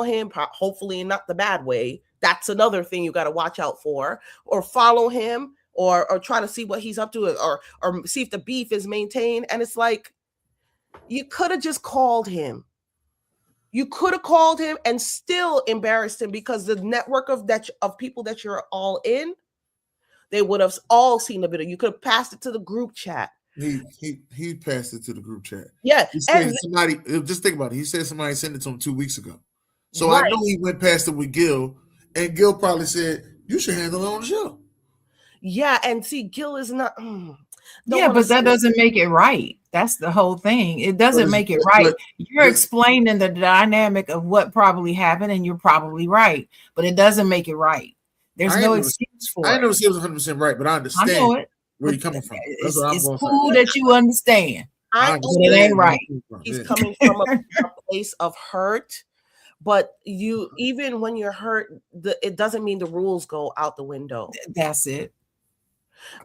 him, hopefully not the bad way. That's another thing you got to watch out for, or follow him, or try to see what he's up to, or see if the beef is maintained. And it's like, you could have just called him. You could have called him and still embarrassed him, because the network of people that you're all in, they would have all seen the video. You could have passed it to the group chat. He passed it to the group chat. Yeah. He said somebody, just think about it. He said somebody sent it to him 2 weeks ago. So right. I know he went past it with Gil, and Gil probably said, you should handle it on the show. Yeah, and see, Gil is not. But that doesn't make it right. That's the whole thing. It doesn't make it right. You're explaining the dynamic of what probably happened, and you're probably right, but it doesn't make it right. There's no excuse for it. I never say it was 100% right, but I understand where you're coming from. That's what I'm It's going to cool say. that you understand. I but it ain't right. He's coming from a place of hurt, but even when you're hurt, it doesn't mean the rules go out the window. That's it.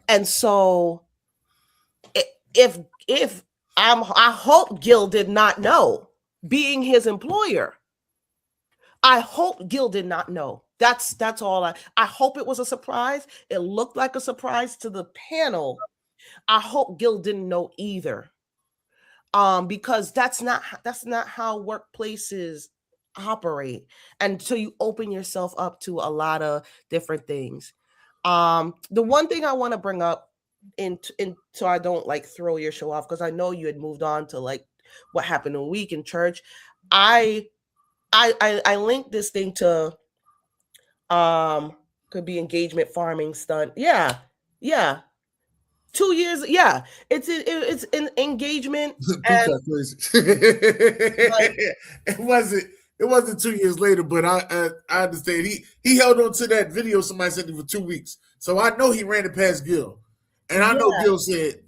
And so, I hope Gil did not know, being his employer. I hope Gil did not know. That's all. I hope it was a surprise. It looked like a surprise to the panel. I hope Gil didn't know either. Because that's not how workplaces operate. And so you open yourself up to a lot of different things. The one thing I want to bring up so I don't like throw your show off, because I know you had moved on to like what happened a week in church. I linked this thing to could be engagement farming stunt. Yeah. 2 years, yeah. It's an engagement. And, it wasn't 2 years later, but I understand he held on to that video somebody sent him for 2 weeks, so I know he ran it past Gil, and I know Gil said,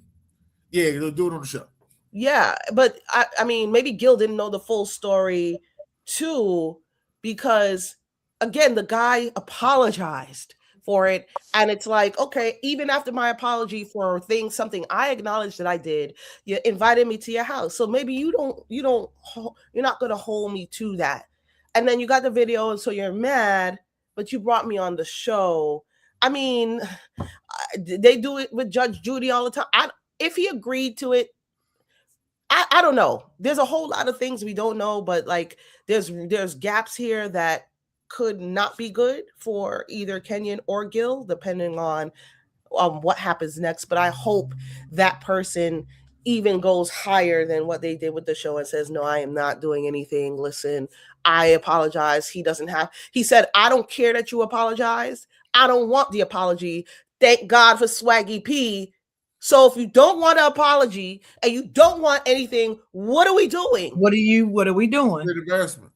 "Yeah, they'll do it on the show." Yeah, but I mean, maybe Gil didn't know the full story too, because again, the guy apologized for it, and it's like, okay, even after my apology for something I acknowledged that I did, you invited me to your house, so maybe you're not going to hold me to that. And then you got the video, and so you're mad, but you brought me on the show. I mean, they do it with Judge Judy all the time. If he agreed to it, I don't know. There's a whole lot of things we don't know, but like there's gaps here that could not be good for either Kenyon or Gil, depending on what happens next. But I hope that person even goes higher than what they did with the show and says, no, I am not doing anything. Listen, I apologize. He said, I don't care that you apologized. I don't want the apology. Thank God for Swaggy P. So if you don't want an apology and you don't want anything, what are we doing? What are we doing? Good embarrassment.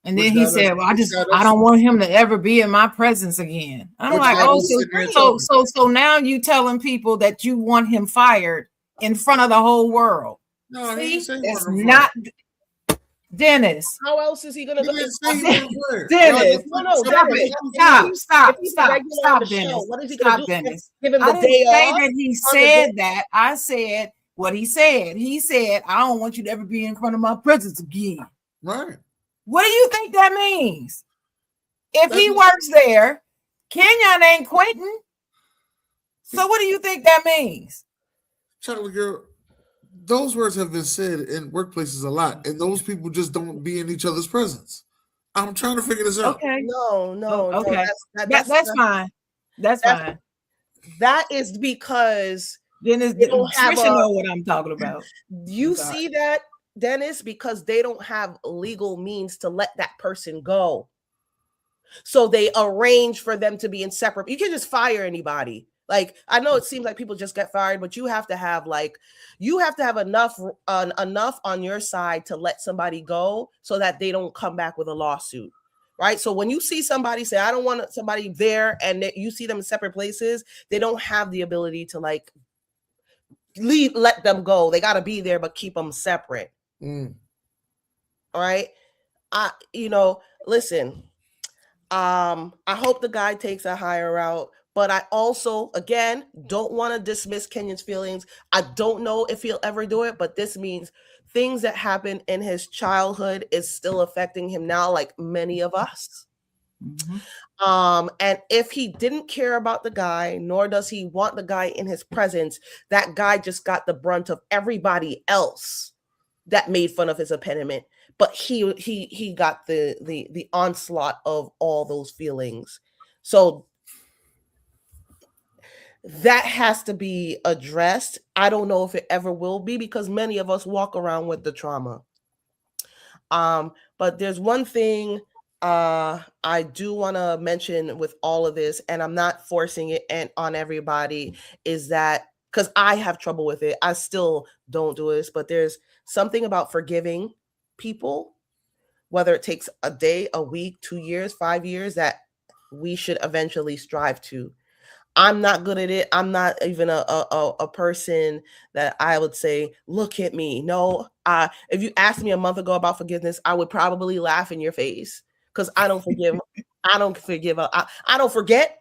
And then he said, well, I don't want him to ever be in my presence again. I'm like, so now you telling people that you want him fired in front of the whole world. No, see, that's not Dennis. How else is he gonna Dennis? No, stop, Dennis. What is he gonna do? Dennis. Give him the I day didn't say off? that he said that. I said what he said. He said, I don't want you to ever be in front of my presence again. Right. What do you think that means? If he works there, Kenyon ain't quitting. So what do you think that means? Chocolate girl, those words have been said in workplaces a lot, and those people just don't be in each other's presence. I'm trying to figure this out. Okay. No. Okay. That's fine. That's fine. That is because Dennis know what I'm talking about. You see that, Dennis, because they don't have legal means to let that person go. So they arrange for them to be in separate. You can't just fire anybody. Like, I know it seems like people just get fired, but you have to have enough on your side to let somebody go so that they don't come back with a lawsuit. Right. So when you see somebody say, I don't want somebody there, and you see them in separate places, they don't have the ability to like let them go. They got to be there, but keep them separate. All right. Listen, I hope the guy takes a higher route, but I also, again, don't want to dismiss Kenyon's feelings. I don't know if he'll ever do it, but this means things that happened in his childhood is still affecting him now, like many of us. Mm-hmm. And if he didn't care about the guy, nor does he want the guy in his presence, that guy just got the brunt of everybody else that made fun of his impediment. But he got the onslaught of all those feelings. So that has to be addressed. I don't know if it ever will be, because many of us walk around with the trauma. But there's one thing I do want to mention with all of this, and I'm not forcing it on everybody, is that because I have trouble with it. I still don't do this, but there's something about forgiving people, whether it takes a day, a week, 2 years, 5 years, that we should eventually strive to. I'm not good at it. I'm not even a person that I would say, look at me. No, if you asked me a month ago about forgiveness, I would probably laugh in your face because I don't forgive. I don't forgive. I don't forget.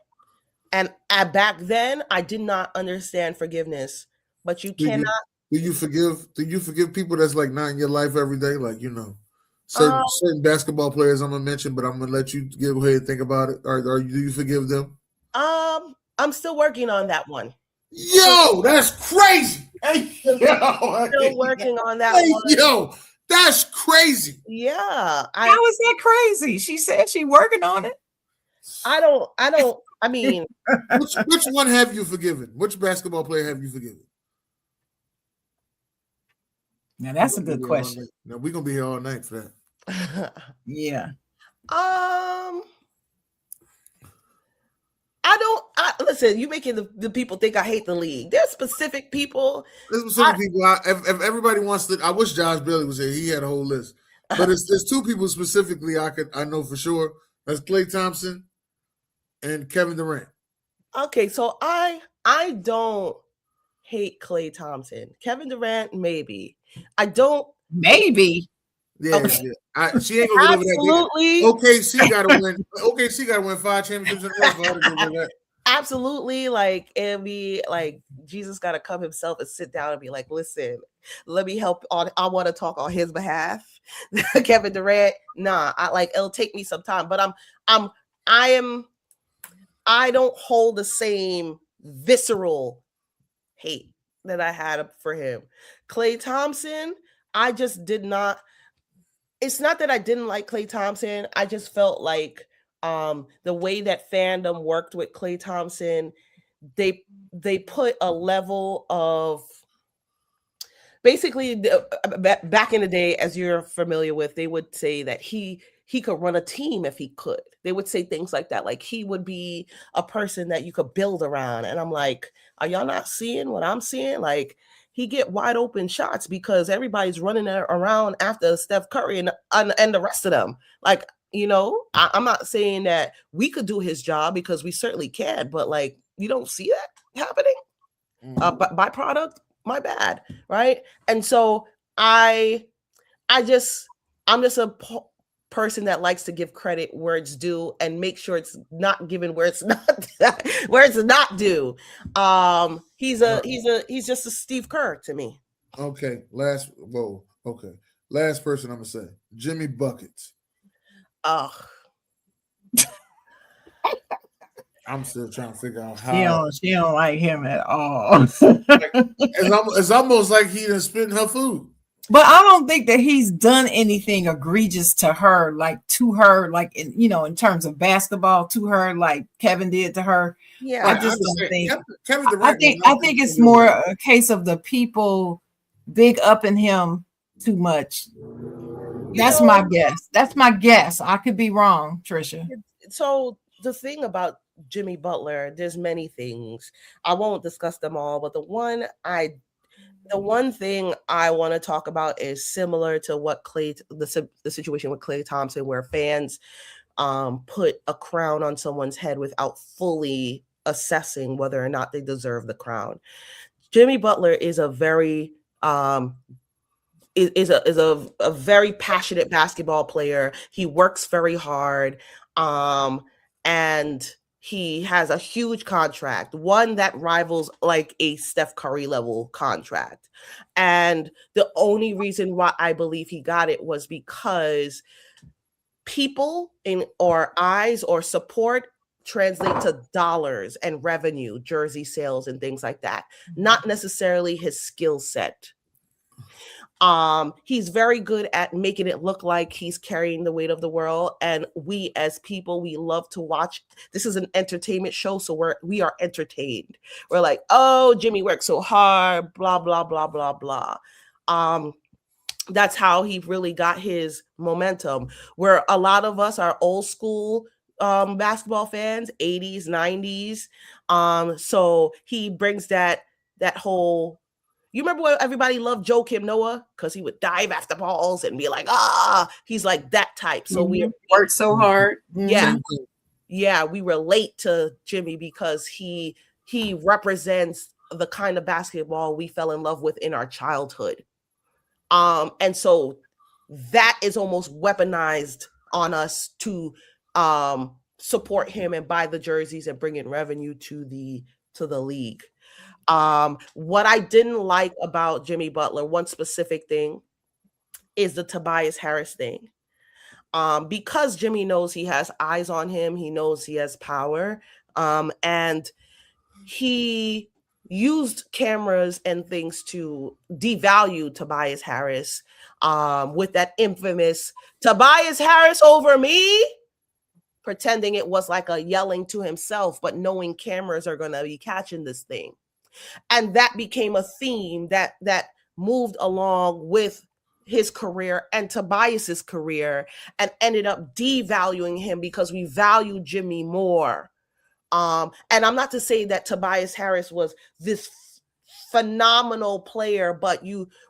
And back then, I did not understand forgiveness. But you cannot. Do you forgive people that's like not in your life every day? Like, you know, certain basketball players I'm gonna mention, but I'm gonna let you go ahead and think about it. Or do you forgive them? I'm still working on that one. Yo, that's crazy. Hey, yo, still working on that one. Yo, that's crazy. Yeah. How is that crazy? She said she's working on it. I mean, which one have you forgiven? Which basketball player have you forgiven? Now that's a good question. Now we're gonna be here all night for that. Yeah. Listen, you making the people think I hate the league. There's specific people. If everybody wants to, I wish Josh Bailey was here. He had a whole list. But there's two people specifically I know for sure. That's Klay Thompson and Kevin Durant. Okay, so I don't hate Klay Thompson. Kevin Durant, maybe. I don't. Maybe. Yeah, okay. Yeah. She ain't gonna get over that. Absolutely. OKC gotta win. OKC gotta win 5 championships in a row. Absolutely. Like, it'd be like Jesus gotta come himself and sit down and be like, listen, let me help I want to talk on his behalf. Kevin Durant, nah, it'll take me some time, but I don't hold the same visceral hate that I had for him. Klay Thompson, I just did not. It's not that I didn't like Klay Thompson. I just felt like the way that fandom worked with Klay Thompson, they put a level of basically back in the day, as you're familiar with, they would say that he could run a team if he could. They would say things like that, like he would be a person that you could build around. And I'm like, are y'all not seeing what I'm seeing? Like, he get wide open shots because everybody's running around after Steph Curry and the rest of them. Like, you know, I'm not saying that we could do his job because we certainly can, but like, you don't see that happening. Byproduct, my bad, right? And so I'm just a person that likes to give credit where it's due and make sure it's not given where it's not due. He's just a Steve Kerr to me. Okay, last person I'm gonna say Jimmy Buckets. Oh, I'm still trying to figure out how she don't like him at all. It's almost like he done spit in her food. But I don't think that he's done anything egregious to her, like in terms of basketball, to her, like Kevin did to her. Yeah, I just don't think. Kevin Durant, I think it's more a case of the people big upping him too much. That's my guess. That's my guess. I could be wrong, Trisha. So the thing about Jimmy Butler, there's many things. I won't discuss them all, but the one thing I want to talk about is similar to what the situation with Klay Thompson, where fans put a crown on someone's head without fully assessing whether or not they deserve the crown. Jimmy Butler is a very is a very passionate basketball player. He works very hard, and he has a huge contract, one that rivals like a Steph Curry level contract. And the only reason why I believe he got it was because people or eyes or support translate to dollars and revenue, jersey sales and things like that, not necessarily his skill set. He's very good at making it look like he's carrying the weight of the world. And we as people, we love to watch. This is an entertainment show, so we are entertained. We're like, oh, Jimmy works so hard, blah, blah, blah, blah, blah. That's how he really got his momentum, where a lot of us are old school basketball fans, 80s, 90s. So he brings that that whole. You remember when everybody loved Joe Kim Noah because he would dive after balls and be like, he's like that type. So we worked so hard. Yeah. Yeah, we relate to Jimmy because he represents the kind of basketball we fell in love with in our childhood. And so that is almost weaponized on us to support him and buy the jerseys and bring in revenue to the league. What I didn't like about Jimmy Butler, one specific thing, is the Tobias Harris thing. Because Jimmy knows he has eyes on him, he knows he has power, and he used cameras and things to devalue Tobias Harris with that infamous Tobias Harris over me, pretending it was like a yelling to himself, but knowing cameras are going to be catching this thing. And that became a theme that moved along with his career and Tobias's career and ended up devaluing him because we value Jimmy more. And I'm not to say that Tobias Harris was this phenomenal player, but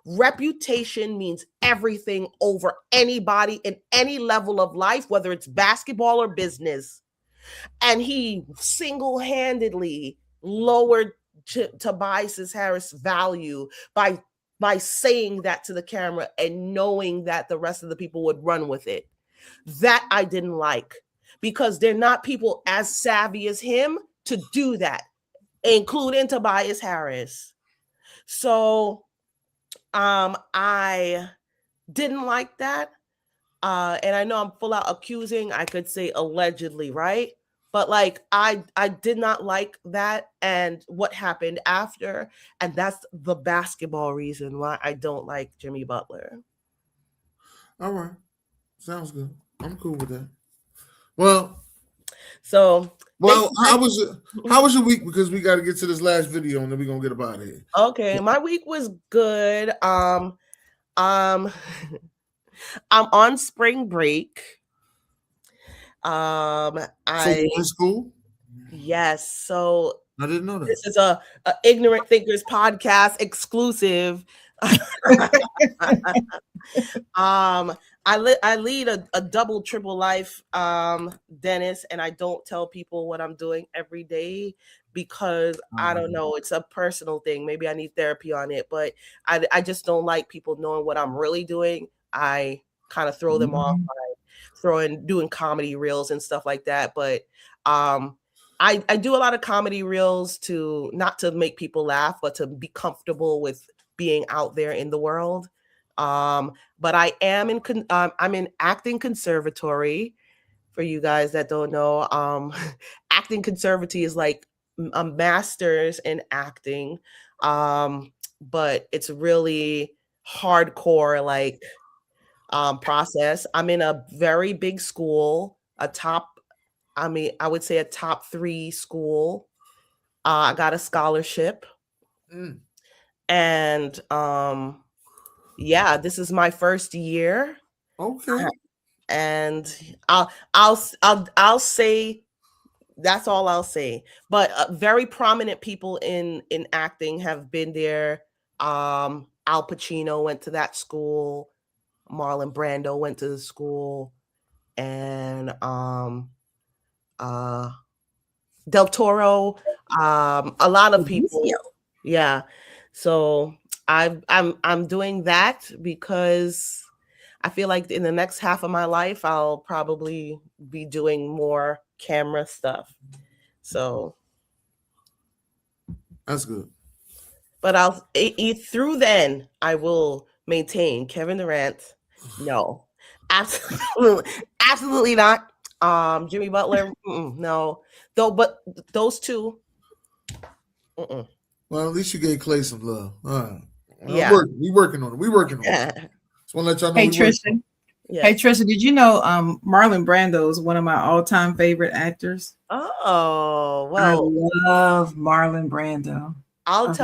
reputation means everything over anybody in any level of life, whether it's basketball or business. And he single-handedly lowered Tobias Harris' value by saying that to the camera and knowing that the rest of the people would run with it. That I didn't like, because they're not people as savvy as him to do that, including Tobias Harris. So I didn't like that. And I know I'm full out accusing. I could say allegedly, right? But like I did not like that and what happened after. And that's the basketball reason why I don't like Jimmy Butler. All right. Sounds good. I'm cool with that. Well, how was your week? Because we got to get to this last video and then we're gonna get up out of here. Okay, my week was good. I'm on spring break. So you're in school? Yes. So I didn't know that. This is a Ignorant Thinkers podcast exclusive. I lead a double triple life, Dennis, and I don't tell people what I'm doing every day because I don't know, it's a personal thing. Maybe I need therapy on it, but I just don't like people knowing what I'm really doing. I kind of throw them off by doing comedy reels and stuff like that. But I do a lot of comedy reels not to make people laugh, but to be comfortable with being out there in the world. But I am I'm in acting conservatory. For you guys that don't know, acting conservatory is like a master's in acting, but it's really hardcore process. I'm in a very big school, I would say a top 3 school. I got a scholarship. And this is my first year. Okay. And I'll say that's all I'll say. But very prominent people in acting have been there. Al Pacino went to that school. Marlon Brando went to the school, and Del Toro. A lot of people. Yeah. So I'm doing that because I feel like in the next half of my life, I'll probably be doing more camera stuff. So that's good. But through then I will maintain Kevin Durant. No, absolutely not. Jimmy Butler, no. Though, but those two. Well, at least you gave Clay some love. All right. Yeah. We working on it. Just want to let y'all know. Hey, Trisha. Yeah. Hey, Trisha, did you know Marlon Brando is one of my all-time favorite actors? Oh, well. I love Marlon Brando. I'll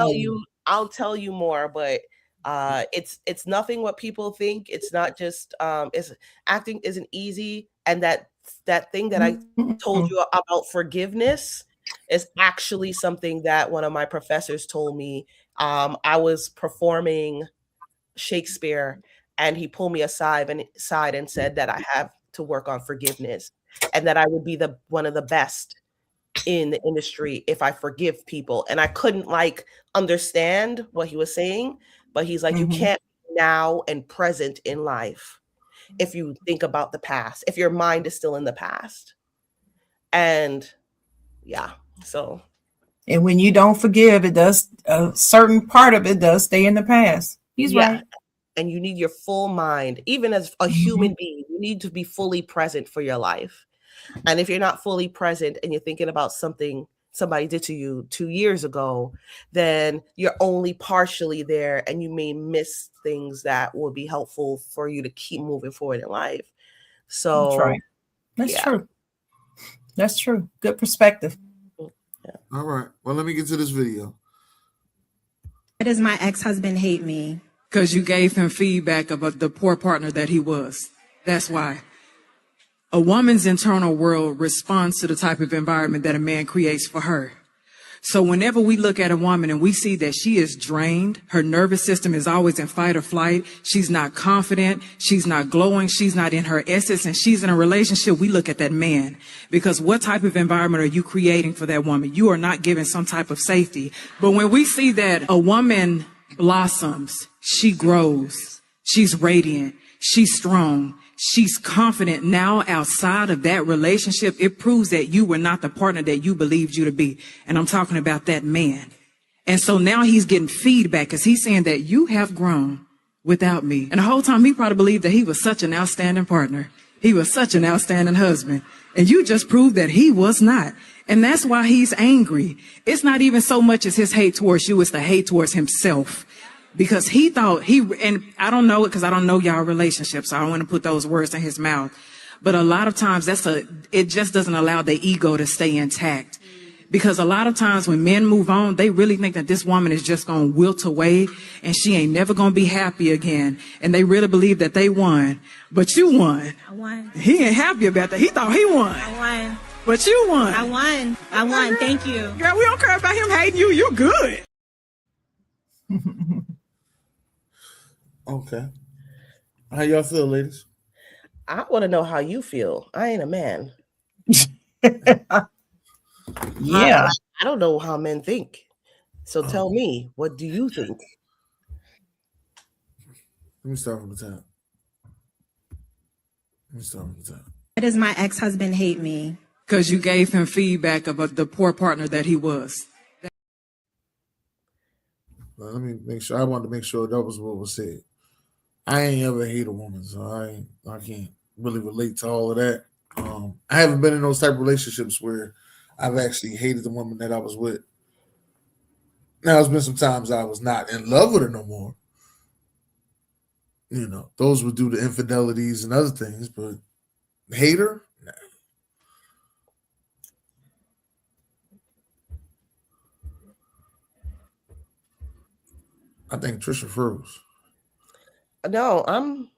tell you more, but it's nothing what people think. It's not just acting isn't easy, and that thing that I told you about forgiveness It's actually something that one of my professors told me. I was performing Shakespeare, and he pulled me aside and said that I have to work on forgiveness, and that I would be one of the best in the industry if I forgive people. And I couldn't like understand what he was saying, but he's like, you can't be now and present in life if you think about the past, if your mind is still in the past. And yeah, so. And when you don't forgive, it does, a certain part of it does stay in the past. He's right. And you need your full mind, even as a human being, you need to be fully present for your life. And if you're not fully present and you're thinking about something somebody did to you 2 years ago, then you're only partially there, and you may miss things that will be helpful for you to keep moving forward in life. So that's right. That's true. That's true. Good perspective. Yeah. All right. Well, let me get to this video. Why does my ex-husband hate me? Because you gave him feedback about the poor partner that he was. That's why. A woman's internal world responds to the type of environment that a man creates for her. So whenever we look at a woman and we see that she is drained, her nervous system is always in fight or flight, she's not confident, she's not glowing, she's not in her essence, and she's in a relationship, we look at that man. Because what type of environment are you creating for that woman? You are not giving some type of safety. But when we see that a woman blossoms, she grows, she's radiant, she's strong, she's confident now outside of that relationship, it proves that you were not the partner that you believed you to be. And I'm talking about that man. And so now he's getting feedback because he's saying that you have grown without me. And the whole time he probably believed that he was such an outstanding partner. He was such an outstanding husband. And you just proved that he was not. And that's why he's angry. It's not even so much as his hate towards you, it's the hate towards himself. Because he thought and I don't know it because I don't know y'all relationships, so I don't want to put those words in his mouth. But a lot of times it just doesn't allow the ego to stay intact. Because a lot of times when men move on, they really think that this woman is just going to wilt away and she ain't never going to be happy again. And they really believe that they won. But you won. I won. He ain't happy about that. He thought he won. I won. But you won. I won. I won. Thank you. Girl, we don't care about him hating you. You're good. Okay. How y'all feel, ladies? I want to know how you feel. I ain't a man. Yeah. I don't know how men think. So tell me, what do you think? Let me start from the top. Why does my ex-husband hate me? Because you gave him feedback about the poor partner that he was. Well, let me make sure. I wanted to make sure that was what was said. I ain't ever hate a woman, so I can't really relate to all of that. I haven't been in those type of relationships where I've actually hated the woman that I was with. Now, there's been some times I was not in love with her no more. You know, those were due to infidelities and other things, but hate her? Nah. I think Trisha froze. No, I'm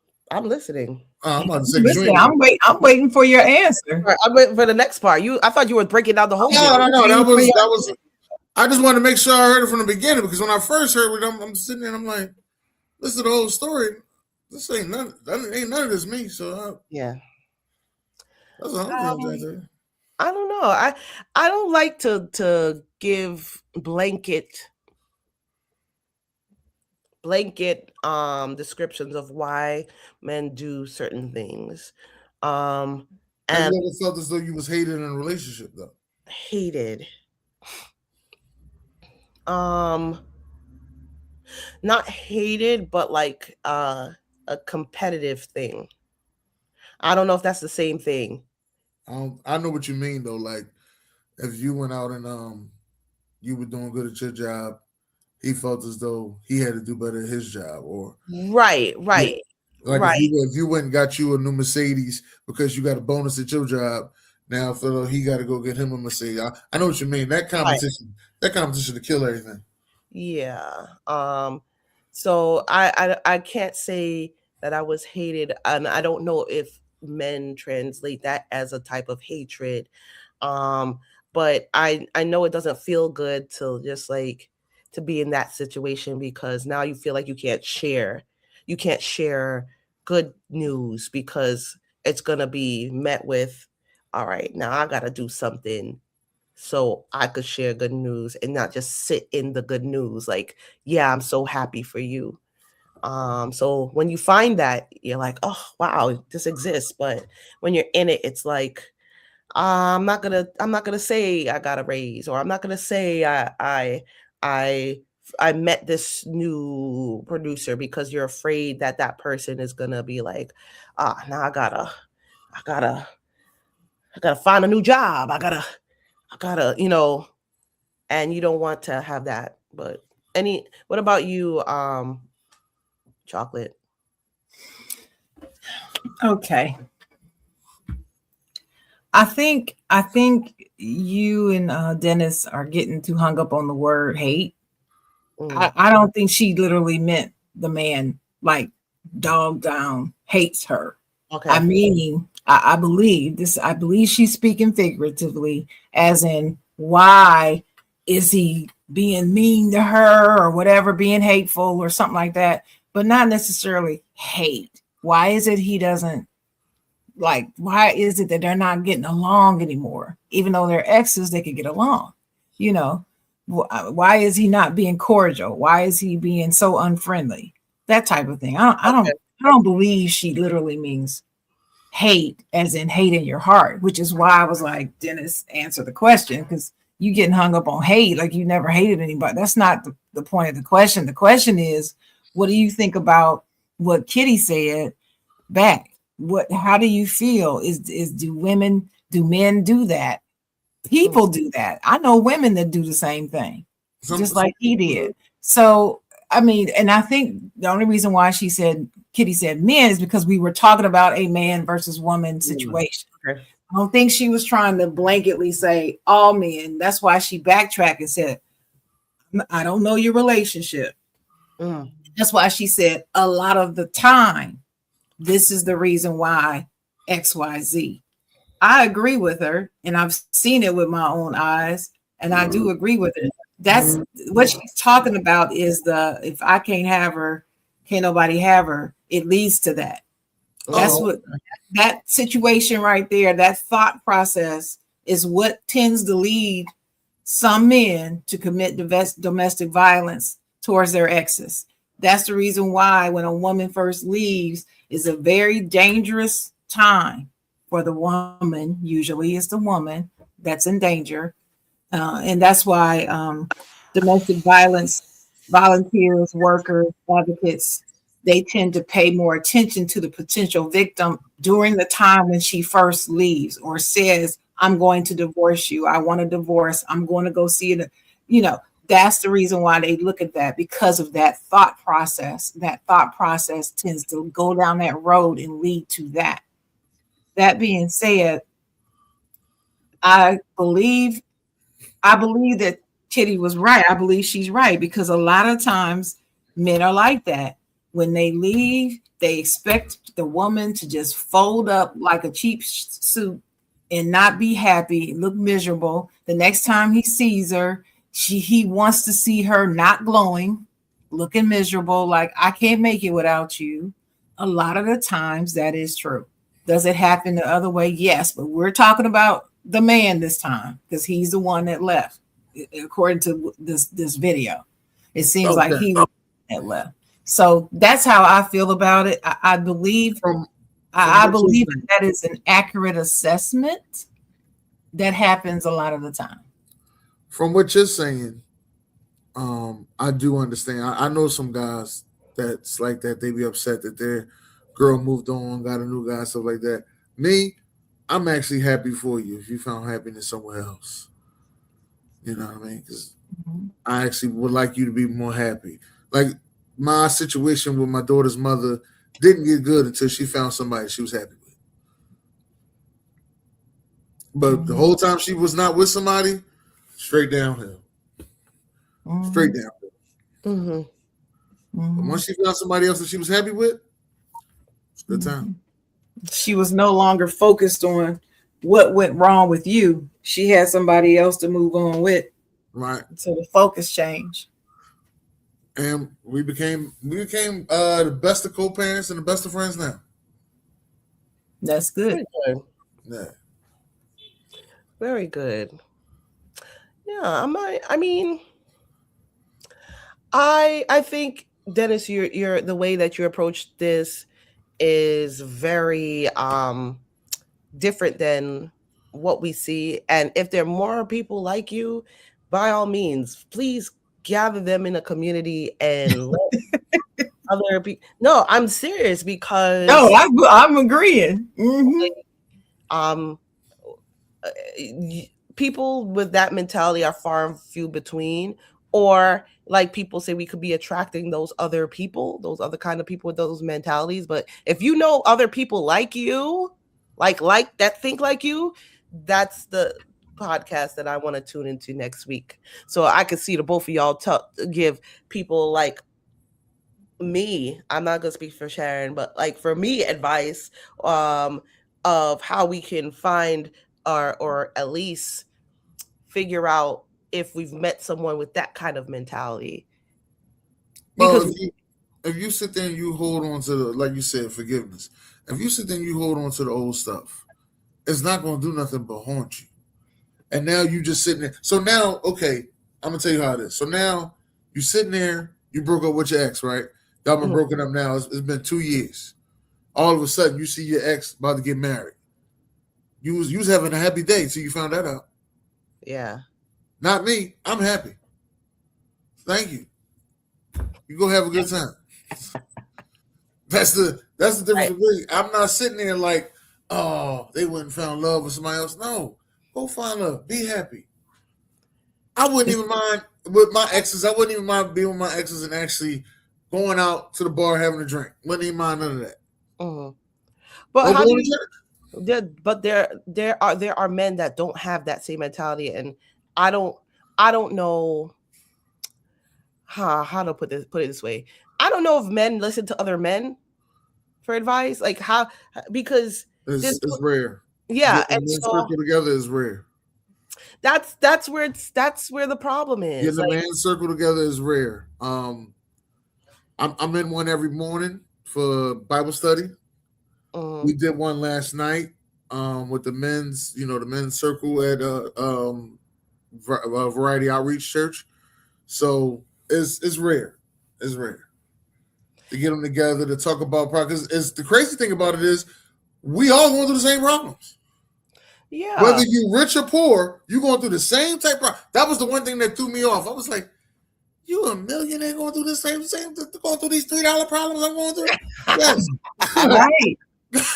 listening. I'm about to say, listen, I'm waiting for your answer. Right, I'm waiting for the next part. I thought you were breaking down the whole. No. That was. I just wanted to make sure I heard it from the beginning, because when I first heard it, I'm sitting there and I'm like, listen to the whole story. This ain't none of this me. So yeah, that's all I'm saying. I don't know. I don't like to give blanket descriptions of why men do certain things. And I never felt as though you was hated in a relationship, though. Hated. Not hated, but like a competitive thing. I don't know if that's the same thing. I know what you mean, though. Like, if you went out and you were doing good at your job, he felt as though he had to do better at his job, or right. Yeah. Like right. If you went and got you a new Mercedes because you got a bonus at your job, now Phil, he got to go get him a Mercedes. I know what you mean. That competition to kill everything. Yeah. So I can't say that I was hated, and I don't know if men translate that as a type of hatred. but I know it doesn't feel good to just like to be in that situation, because now you feel like you can't share good news, because it's gonna be met with, all right, now I gotta do something so I could share good news and not just sit in the good news. Like, yeah, I'm so happy for you. So when you find that, you're like, oh wow, this exists. But when you're in it, it's like, I'm not gonna say I got a raise, or I'm not gonna say I met this new producer, because you're afraid that that person is gonna be like, now I gotta find a new job. I gotta, and you don't want to have that. But what about you, Chocolate? Okay. I think you and Dennis are getting too hung up on the word hate. I don't think she literally meant the man like dog down hates her. Okay. I mean, I believe this. I believe she's speaking figuratively, as in, why is he being mean to her or whatever, being hateful or something like that, but not necessarily hate. Why is it he doesn't like? Why is it that they're not getting along anymore? Even though they're exes, they could get along. You know, why is he not being cordial? Why is he being so unfriendly? That type of thing. I don't believe she literally means hate as in hate in your heart, which is why I was like, Dennis, answer the question, because you getting hung up on hate like you never hated anybody. That's not the point of the question. The question is, what do you think about what Kitty said back? How do you feel? Do men do that? People do that. I know women that do the same thing, just like he did. So I mean, and I think the only reason why Kitty said men is because we were talking about a man versus woman situation. Okay. I don't think she was trying to blanketly say all men. That's why she backtracked and said, I don't know your relationship. That's why she said a lot of the time, this is the reason why XYZ. I agree with her, and I've seen it with my own eyes, and I do agree with her. That's what she's talking about, is if I can't have her, can't nobody have her. It leads to that. That's what that situation right there, that thought process is what tends to lead some men to commit domestic violence towards their exes. That's the reason why when a woman first leaves is a very dangerous time for the woman. Usually it's the woman that's in danger. And that's why domestic violence volunteers, workers, advocates, they tend to pay more attention to the potential victim during the time when she first leaves or says, I'm going to divorce you. I want a divorce. I'm going to go see it. That's the reason why they look at that, because of that thought process. That thought process tends to go down that road and lead to that. That being said, I believe that Kitty was right. I believe she's right, because a lot of times men are like that. When they leave, they expect the woman to just fold up like a cheap suit and not be happy, look miserable. The next time he sees her, he wants to see her not glowing, looking miserable, like I can't make it without you. A lot of the times that is true. Does it happen the other way? Yes, but we're talking about the man this time, because he's the one that left. According to this video, it seems like he was that left. So that's how I feel about it. I believe I believe that is an accurate assessment that happens a lot of the time. From what you're saying, I do understand. I know some guys that's like that. They be upset that their girl moved on, got a new guy, stuff like that. Me, I'm actually happy for you if you found happiness somewhere else. You know what I mean? Because I actually would like you to be more happy. Like my situation with my daughter's mother didn't get good until she found somebody she was happy with. But the whole time she was not with somebody, straight downhill. Straight downhill. But once she found somebody else that she was happy with, it's a good time. She was no longer focused on what went wrong with you, she had somebody else to move on with. Right. So the focus changed. And we became the best of co-parents and the best of friends now. That's good. Very good. Yeah. Very good. Yeah, I mean, I think, Dennis, you're the way that you approach this is very different than what we see. And if there are more people like you, by all means, please gather them in a community and let other people. No, I'm serious, because No, I'm agreeing. Mm-hmm. People with that mentality are far and few between. Or like people say, we could be attracting those other people, those other kind of people with those mentalities. But if you know other people like you, like that think like you, that's the podcast that I want to tune into next week. So I could see the both of y'all give people like me, I'm not gonna speak for Sharon, but like for me, advice of how we can find or at least figure out if we've met someone with that kind of mentality. Because well, if you sit there and you hold on to the, like you said, forgiveness, if you sit there and you hold on to the old stuff, it's not going to do nothing but haunt you. And now you just sitting there. So now, okay, I'm going to tell you how it is. So now you sitting there, you broke up with your ex, right? Y'all been broken up now. It's been 2 years. All of a sudden, you see your ex about to get married. You was having a happy day till you found that out. Yeah. Not me. I'm happy. Thank you. You go have a good time. That's the difference with me. I'm not sitting there like, oh, they wouldn't found love with somebody else. No, go find love. Be happy. I wouldn't even mind with my exes. I wouldn't even mind being with my exes and actually going out to the bar having a drink. Wouldn't even mind none of that. Mm-hmm. But how do you? But there are men that don't have that same mentality, and I don't know how to put it this way. I don't know if men listen to other men for advice, like how, because it's rare. Yeah, and so circle together is rare. That's where the problem is. Getting the man circle together is rare. I'm in one every morning for Bible study. We did one last night with the men's, the men's circle at Variety Outreach Church. So it's rare. It's rare to get them together to talk about problems. Because the crazy thing about it is we all going through the same problems. Yeah. Whether you rich or poor, you going through the same type of problem. That was the one thing that threw me off. I was like, you a millionaire going through the same going through these $3 problems I'm going through? Yes.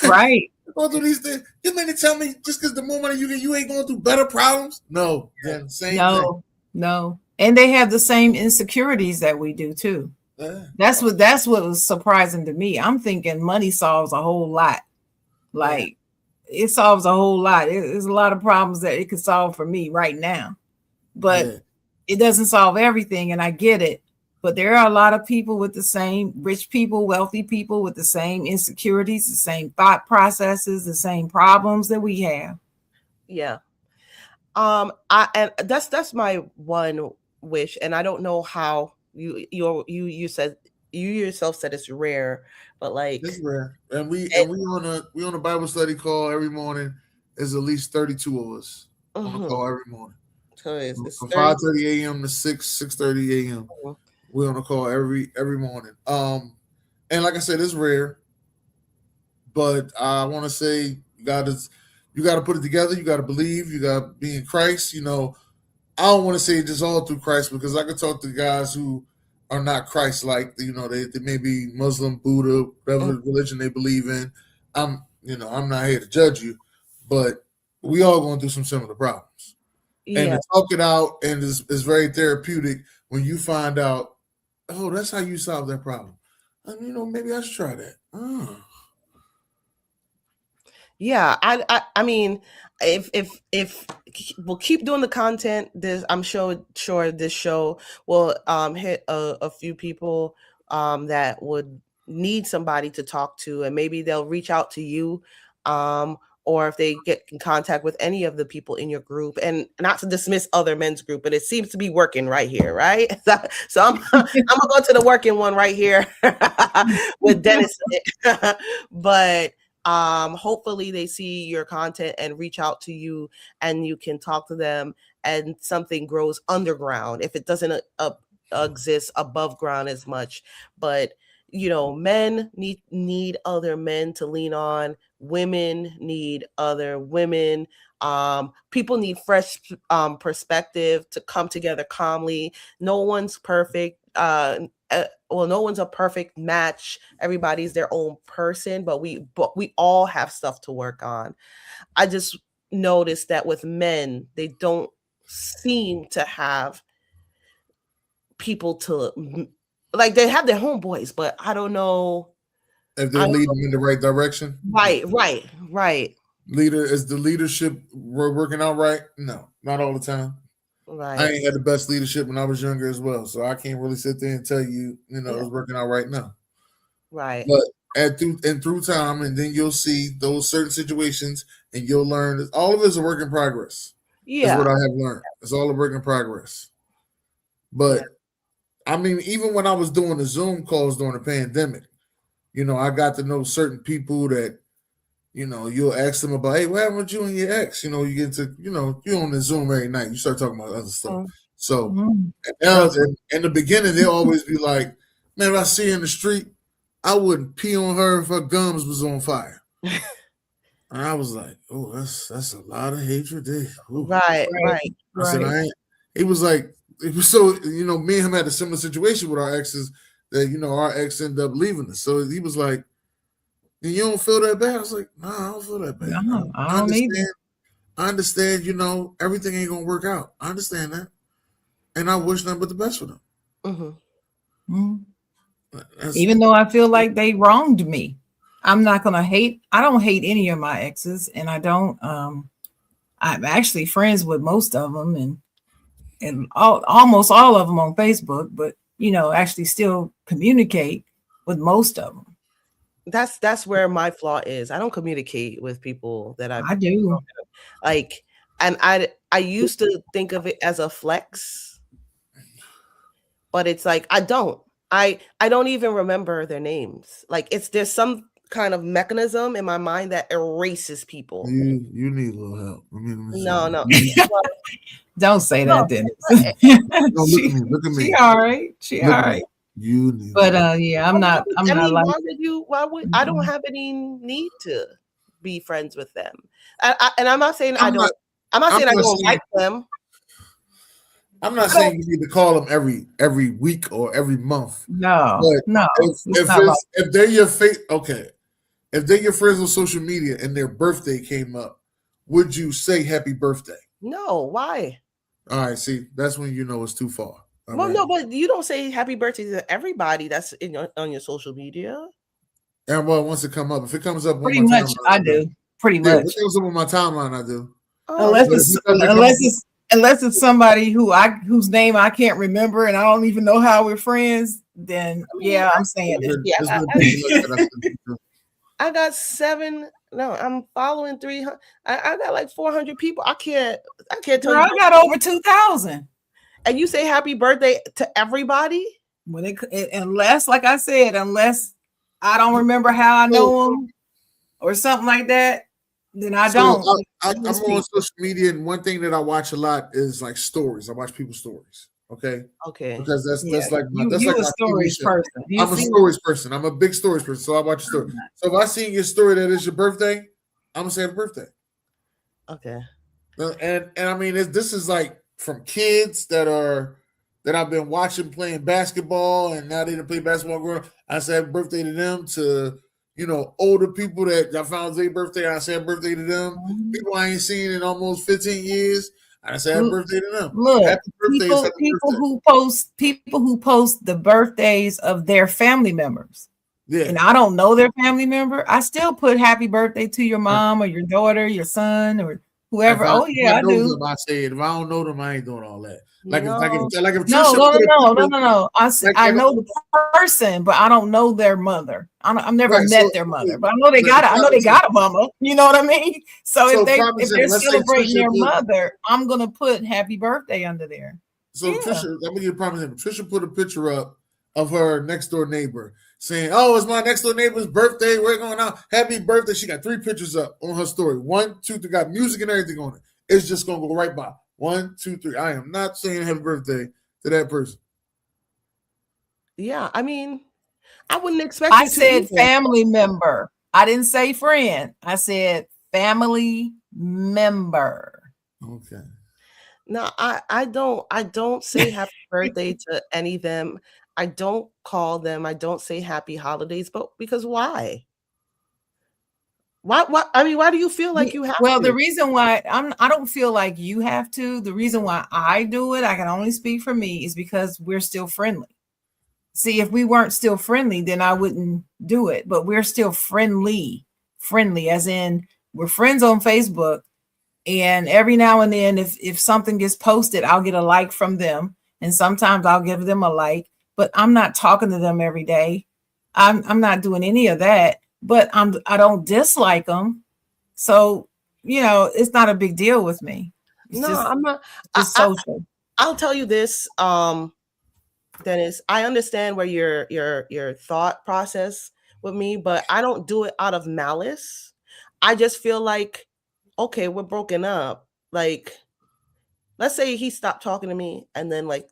Right. Going through these things. You mean to tell me just because the more money you get, you ain't going through better problems? No. Yeah, same thing. No. And they have the same insecurities that we do too. That's what was surprising to me. I'm thinking money solves a whole lot. Like it solves a whole lot. There's a lot of problems that it could solve for me right now, but it doesn't solve everything. And I get it, but there are a lot of people with the same rich people, wealthy people with the same insecurities, the same thought processes, the same problems that we have. Yeah. And that's my one wish. And I don't know how you said, you yourself said it's rare, but like it's rare. And we on a Bible study call every morning. There's at least 32 of us on the call every morning. So it's from 5:30 a.m. to 6:30 a.m. We're on a call every morning. And like I said, it's rare. But I want to say you got to put it together. You got to believe. You got to be in Christ. I don't want to say just all through Christ, because I could talk to guys who are not Christ-like. They may be Muslim, Buddha, whatever religion they believe in. I'm not here to judge you, but we all going through some similar problems. Yeah. And to talk it out, and is very therapeutic when you find out, oh, that's how you solve that problem. Maybe I should try that. Yeah, I mean, if we'll keep doing the content, I'm sure this show will hit a few people that would need somebody to talk to, and maybe they'll reach out to you, or if they get in contact with any of the people in your group, and not to dismiss other men's group, but it seems to be working right here, right? So I'm gonna go to the working one right here with Dennis. But hopefully they see your content and reach out to you, and you can talk to them, and something grows underground if it doesn't exist above ground as much. But men need other men to lean on. Women need other women. People need fresh perspective to come together calmly. No one's perfect. No one's a perfect match. Everybody's their own person, but we all have stuff to work on. I just noticed that with men, they don't seem to have people to, like, they have their homeboys, but I don't know if they're leading them in the right direction. Right. Is the leadership working out right? No, not all the time. Right. I ain't had the best leadership when I was younger as well, so I can't really sit there and tell you, it's working out right now. Right. But through time, and then you'll see those certain situations, and you'll learn that all of it is a work in progress. Yeah, is what I have learned. It's all a work in progress. But I mean, even when I was doing the Zoom calls during the pandemic, I got to know certain people that, you'll ask them about, hey, what happened with you and your ex? You get to, you're on the Zoom every night. You start talking about other stuff. So in the beginning, they'll always be like, man, if I see her in the street, I wouldn't pee on her if her gums was on fire. And I was like, oh, that's a lot of hatred there. Right. I said, it was like, it was so, me and him had a similar situation with our exes that, our ex ended up leaving us. So he was like, you don't feel that bad? I was like, nah, I don't feel that bad. No, I don't either. I understand, everything ain't going to work out. I understand that. And I wish nothing but the best for them. Mm-hmm. Even though I feel like they wronged me, I'm not going to hate. I don't hate any of my exes, and I don't, I'm actually friends with most of them, and almost all of them on Facebook, but actually still communicate with most of them. That's where my flaw is. I don't communicate with people that I do. Like, and I used to think of it as a flex, but it's like I don't even remember their names. Like, there's some kind of mechanism in my mind that erases people. You need a little help. No. Don't say that, Dennis. Look at me. She all right. She all right. You need. But I'm not like. Why would I don't have any need to be friends with them? And I'm not saying I don't like them. I'm not saying you need to call them every week or every month. No. If they're your if they're your friends on social media and their birthday came up, would you say happy birthday? No. Why? All right. See, that's when it's too far. No, but you don't say happy birthday to everybody that's on your social media. And once it comes up, if it comes up, pretty much, timeline, I do. Pretty much. If it comes up on my timeline, I do. Unless it's somebody whose name I can't remember and I don't even know how we're friends, then I'm saying it. Yeah, I got 7. No, I'm following 300. I got like 400 people. I can't tell you. I got over 2,000. And you say happy birthday to everybody? Unless, like I said, unless I don't remember how I know them or something like that, then I don't. I'm on social media, and one thing that I watch a lot is like stories. I watch people's stories. Okay. Because that's like my stories person. I'm a stories person. I'm a big stories person, so I watch a story. So if I see your story that is your birthday, I'm gonna say happy birthday. Okay. And I mean, this is like from kids that I've been watching playing basketball, and now they play basketball growing up. I say happy birthday to them. To older people that I found their birthday, I say happy birthday to them. Mm-hmm. People I ain't seen in almost 15 years. I say happy birthday to them. Look, happy birthday, people who post the birthdays of their family members. Yeah. And I don't know their family member. I still put happy birthday to your mom or your daughter, your son, or Whoever. If Oh yeah, I I know do. them, I say it. If I don't know them, I ain't doing all that. Like No. if No, Trisha no, put a no, no, picture- no, no. I know the person, but I don't know their mother. I've never Right, met so- their mother, but I know they Right, got a mama. You know what I mean? So So if they're prime example, let's say celebrating Trisha their put- mother, I'm gonna put happy birthday under there. So Yeah. Trisha, let me give you a prime example. Trisha put a picture up of her next door neighbor saying, "Oh, it's my next door neighbor's birthday. We're going out. Happy birthday!" She got 3 pictures up on her story. 1, 2, 3, got music and everything on it. It's just gonna go right by. 1, 2, 3. I am not saying happy birthday to that person. Yeah, I mean, I wouldn't expect I you to said either. family member. I didn't say friend. I said family member. Okay. No, I don't say happy birthday to any of them. I don't call them. I don't say happy holidays, but because why? Why? I mean, why do you feel like you have Well, to? the reason why I don't feel like you have to, the reason why I do it, I can only speak for me, is because we're still friendly. See, if we weren't still friendly, then I wouldn't do it. But we're still friendly as in we're friends on Facebook. And every now and then, if something gets posted, I'll get a like from them. And sometimes I'll give them a like, but I'm not talking to them every day. I'm not doing any of that, but I don't dislike them. So, it's not a big deal with me. It's No, just, I'm not. just social. I'll tell you this, Dennis. I understand where your thought process with me, but I don't do it out of malice. I just feel like, okay, we're broken up. Like, let's say he stopped talking to me, and then like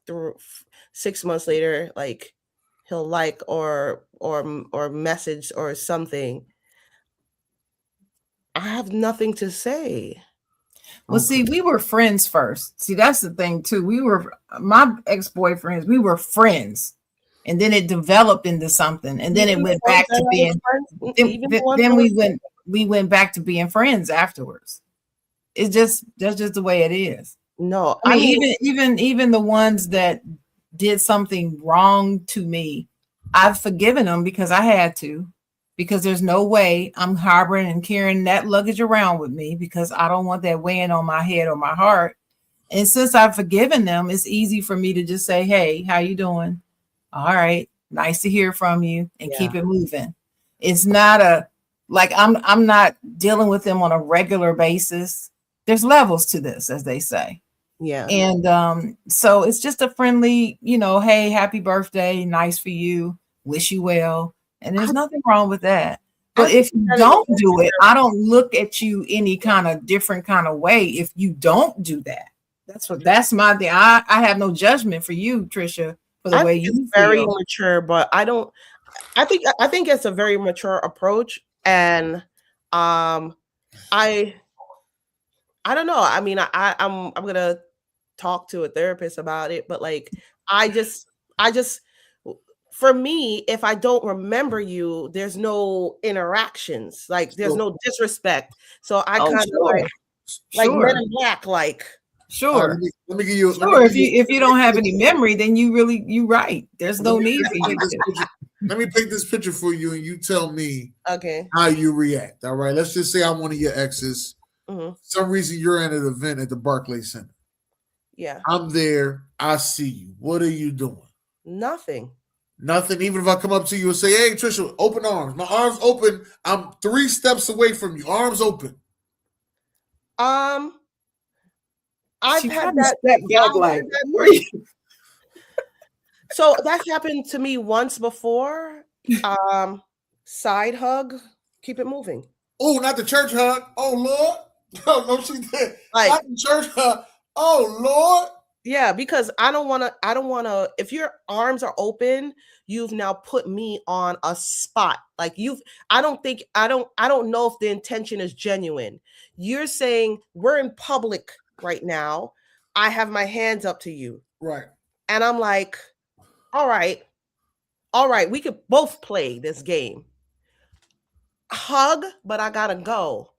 6 months later, like he'll like or message or something. I have nothing to say. Well, see, we were friends first. See, that's the thing too. We were my ex-boyfriends. We were friends, and then it developed into something, and then it went back to being. Then we went back to being friends afterwards. That's just the way it is. No, I mean, even the ones that did something wrong to me, I've forgiven them because I had to. Because there's no way I'm harboring and carrying that luggage around with me, because I don't want that weighing on my head or my heart. And since I've forgiven them, it's easy for me to just say, "Hey, how you doing? All right, nice to hear from you," and keep it moving. It's not I'm not dealing with them on a regular basis. There's levels to this, as they say. Yeah. And so it's just a friendly, hey, happy birthday, nice for you, wish you well. And there's nothing wrong with that. But if you don't do it, I don't look at you any kind of different kind of way if you don't do that. That's my thing. I have no judgment for you, Trisha, for the way you feel. Very mature, but I think it's a very mature approach. And I don't know. I mean, I'm gonna talk to a therapist about it, but like I just for me, if I don't remember you, there's no interactions, like there's no disrespect. So I kind of like Men in Black, like sure. Let me give you. Sure, if you don't have any memory, then you right. There's no need for you to. Let me take this picture for you, and you tell me okay how you react. All right. Let's just say I'm one of your exes. Mm-hmm. Some reason you're at an event at the Barclays Center. Yeah. I'm there. I see you. What are you doing? Nothing. Nothing. Even if I come up to you and say, "Hey, Trisha, open arms." My arms open. I'm 3 steps away from you. Arms open. I've had that. So that's happened to me once before. Side hug. Keep it moving. Oh, not the church hug. Oh Lord. No, she did. Like, not the church hug. Oh Lord. Yeah, because I don't want to, if your arms are open, you've now put me on a spot. Like I don't know if the intention is genuine. You're saying we're in public right now. I have my hands up to you. Right. And I'm like, all right, we could both play this game. Hug, but I gotta go.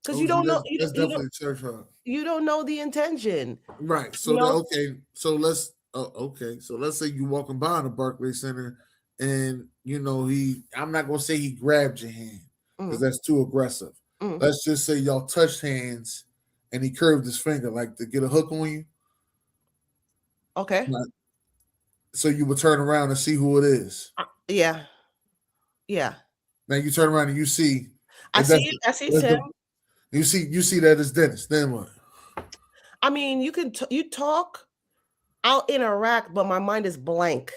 Because you don't know. That's definitely a church hug. You don't know the intention. Right. So So let's So let's say you walking by in the Barclays Center, and I'm not gonna say he grabbed your hand because that's too aggressive. let's just say y'all touched hands and he curved his finger like to get a hook on you. Okay. So you would turn around and see who it is. Yeah. Yeah. Now you turn around and you see. I see Tim. You see that it's Dennis. Then what? I mean, you talk, I'll interact, but my mind is blank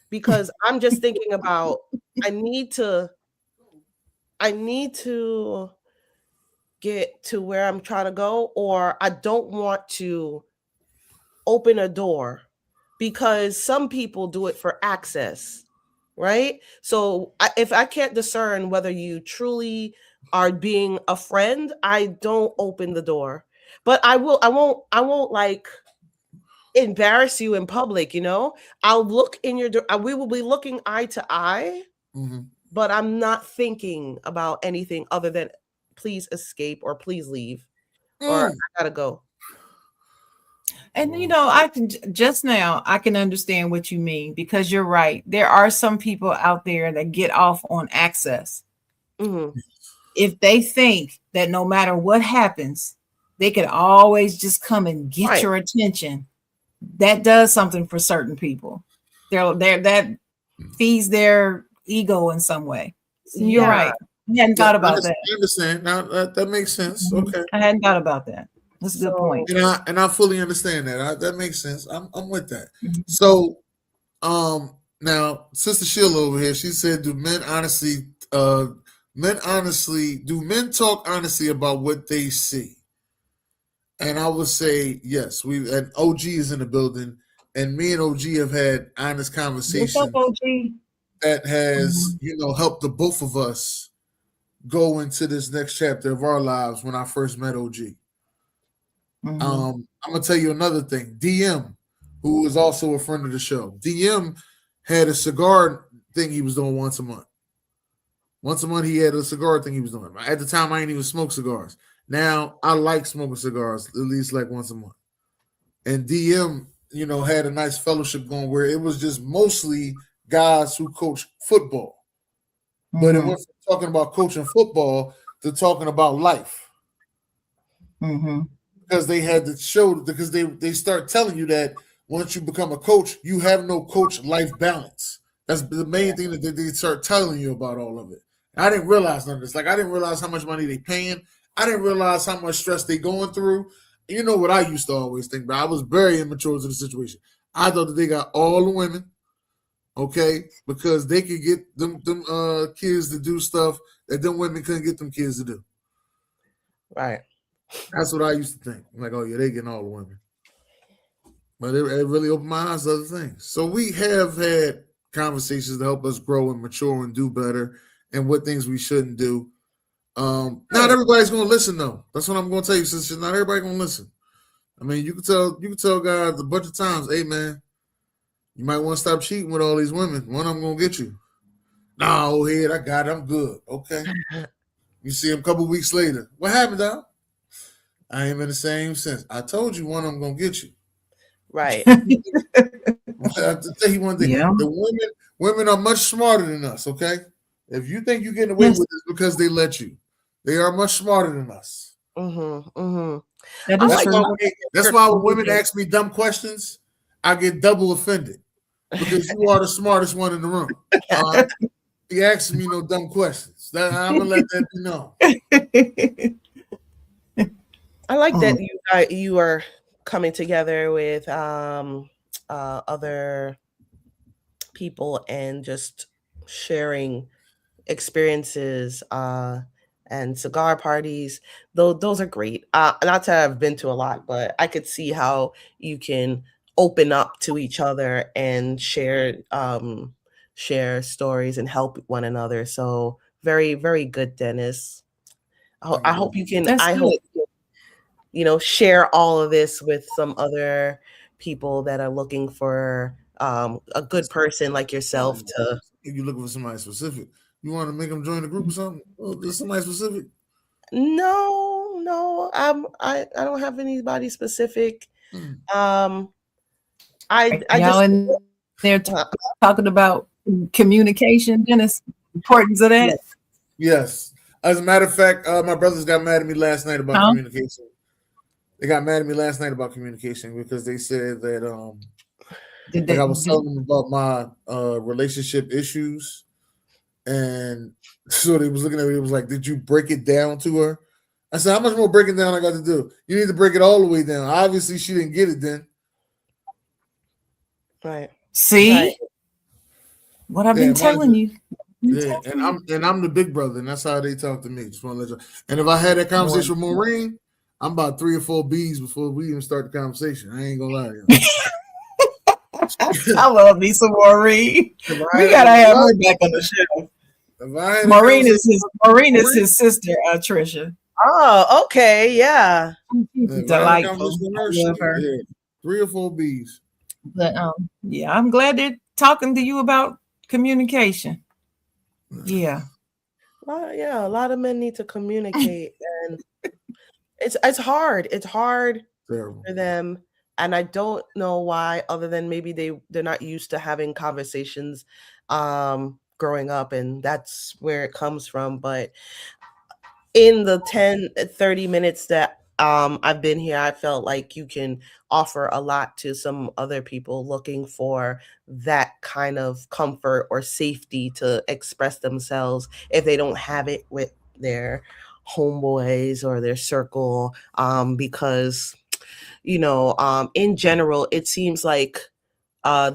because I'm just thinking about I need to get to where I'm trying to go, or I don't want to open a door because some people do it for access, right? So if I can't discern whether you truly are being a friend, I don't open the door. But I won't like embarrass you in public, you know? I'll look in your door. We will be looking eye to eye, but I'm not thinking about anything other than please escape or please leave or I gotta go. And you know, I can understand what you mean because you're right. There are some people out there that get off on access. If they think that no matter what happens, they could always just come and get your attention, that does something for certain people. That feeds their ego in some way. So you're right. I hadn't thought about that. I understand. Now that makes sense. Okay. I hadn't thought about that. That's a good point. And I fully understand that. That makes sense. I'm with that. So now Sister Sheila over here, she said, do men talk honestly about what they see? And I would say yes. And OG is in the building, and me and OG have had honest conversations. What's up, OG? That has, helped the both of us go into this next chapter of our lives. When I first met OG, I'm gonna tell you another thing. DM, who is also a friend of the show, DM had a cigar thing he was doing once a month. Once a month, he had a cigar thing he was doing. At the time, I didn't even smoke cigars. Now I like smoking cigars at least like once a month. And DM, had a nice fellowship going where it was just mostly guys who coach football. But it went from talking about coaching football to talking about life. Because they had to show, because they start telling you that once you become a coach, you have no coach life balance. That's the main thing that they start telling you about all of it. I didn't realize none of this. Like, I didn't realize how much money they paying. I didn't realize how much stress they going through. You know what I used to always think, but I was very immature to the situation. I thought that they got all the women, okay, because they could get them kids to do stuff that them women couldn't get them kids to do. Right. That's what I used to think. I'm like, oh yeah, they getting all the women. But it really opened my eyes to other things. So we have had conversations to help us grow and mature and do better, and what things we shouldn't do. Not everybody's gonna listen though. That's what I'm gonna tell you, sister. Not everybody gonna listen. I mean, you can tell guys a bunch of times, hey man, you might want to stop cheating with all these women. One of them gonna get you. Nah, old head, I got it. I'm good. Okay. You see him a couple weeks later. What happened, dog? I ain't been the same since. I told you one of them gonna get you. Right. I have to tell you one thing. Yeah. The women are much smarter than us, okay? If you think you're getting away with this because they let you, they are much smarter than us. That's why when women ask me dumb questions, I get double offended because you are the smartest one in the room. He asks me no dumb questions. I'm gonna let that be known. I like that you are coming together with other people and just sharing experiences and cigar parties. Those are great. Not that I've been to a lot, but I could see how you can open up to each other and share stories and help one another. So very, very good, Dennis. I hope you can. Share all of this with some other people that are looking for a good person like yourself. To if you're looking for somebody specific, you want to make them join the group or something? There's somebody specific? No. I don't have anybody specific. They're talking about communication, Dennis. Importance of that. Yes. As a matter of fact, my brothers got mad at me last night about communication. They got mad at me last night about communication because they said that I was telling them about my relationship issues, and so they was looking at me. It was like, "Did you break it down to her?" I said, "How much more breaking down I got to do? You need to break it all the way down." Obviously, she didn't get it then. Right. See right. what I've been telling you. Yeah, and I'm the big brother, and that's how they talk to me. Just want to let you. And if I had that conversation with Maureen, I'm about 3 or 4 B's before we even start the conversation. I ain't gonna lie to you. I love me some Maureen. We gotta have her back on the show. Maureen is his sister, Trisha. Oh, okay, yeah. Delightful. Love her. Yeah, 3 or 4 B's. But yeah, I'm glad they're talking to you about communication. Yeah. Well, yeah, a lot of men need to communicate, and it's hard. It's hard for them, and I don't know why, other than maybe they're not used to having conversations growing up, and that's where it comes from. But in the 10-30 minutes that I've been here, I felt like you can offer a lot to some other people looking for that kind of comfort or safety to express themselves if they don't have it with their homeboys or their circle, because in general it seems like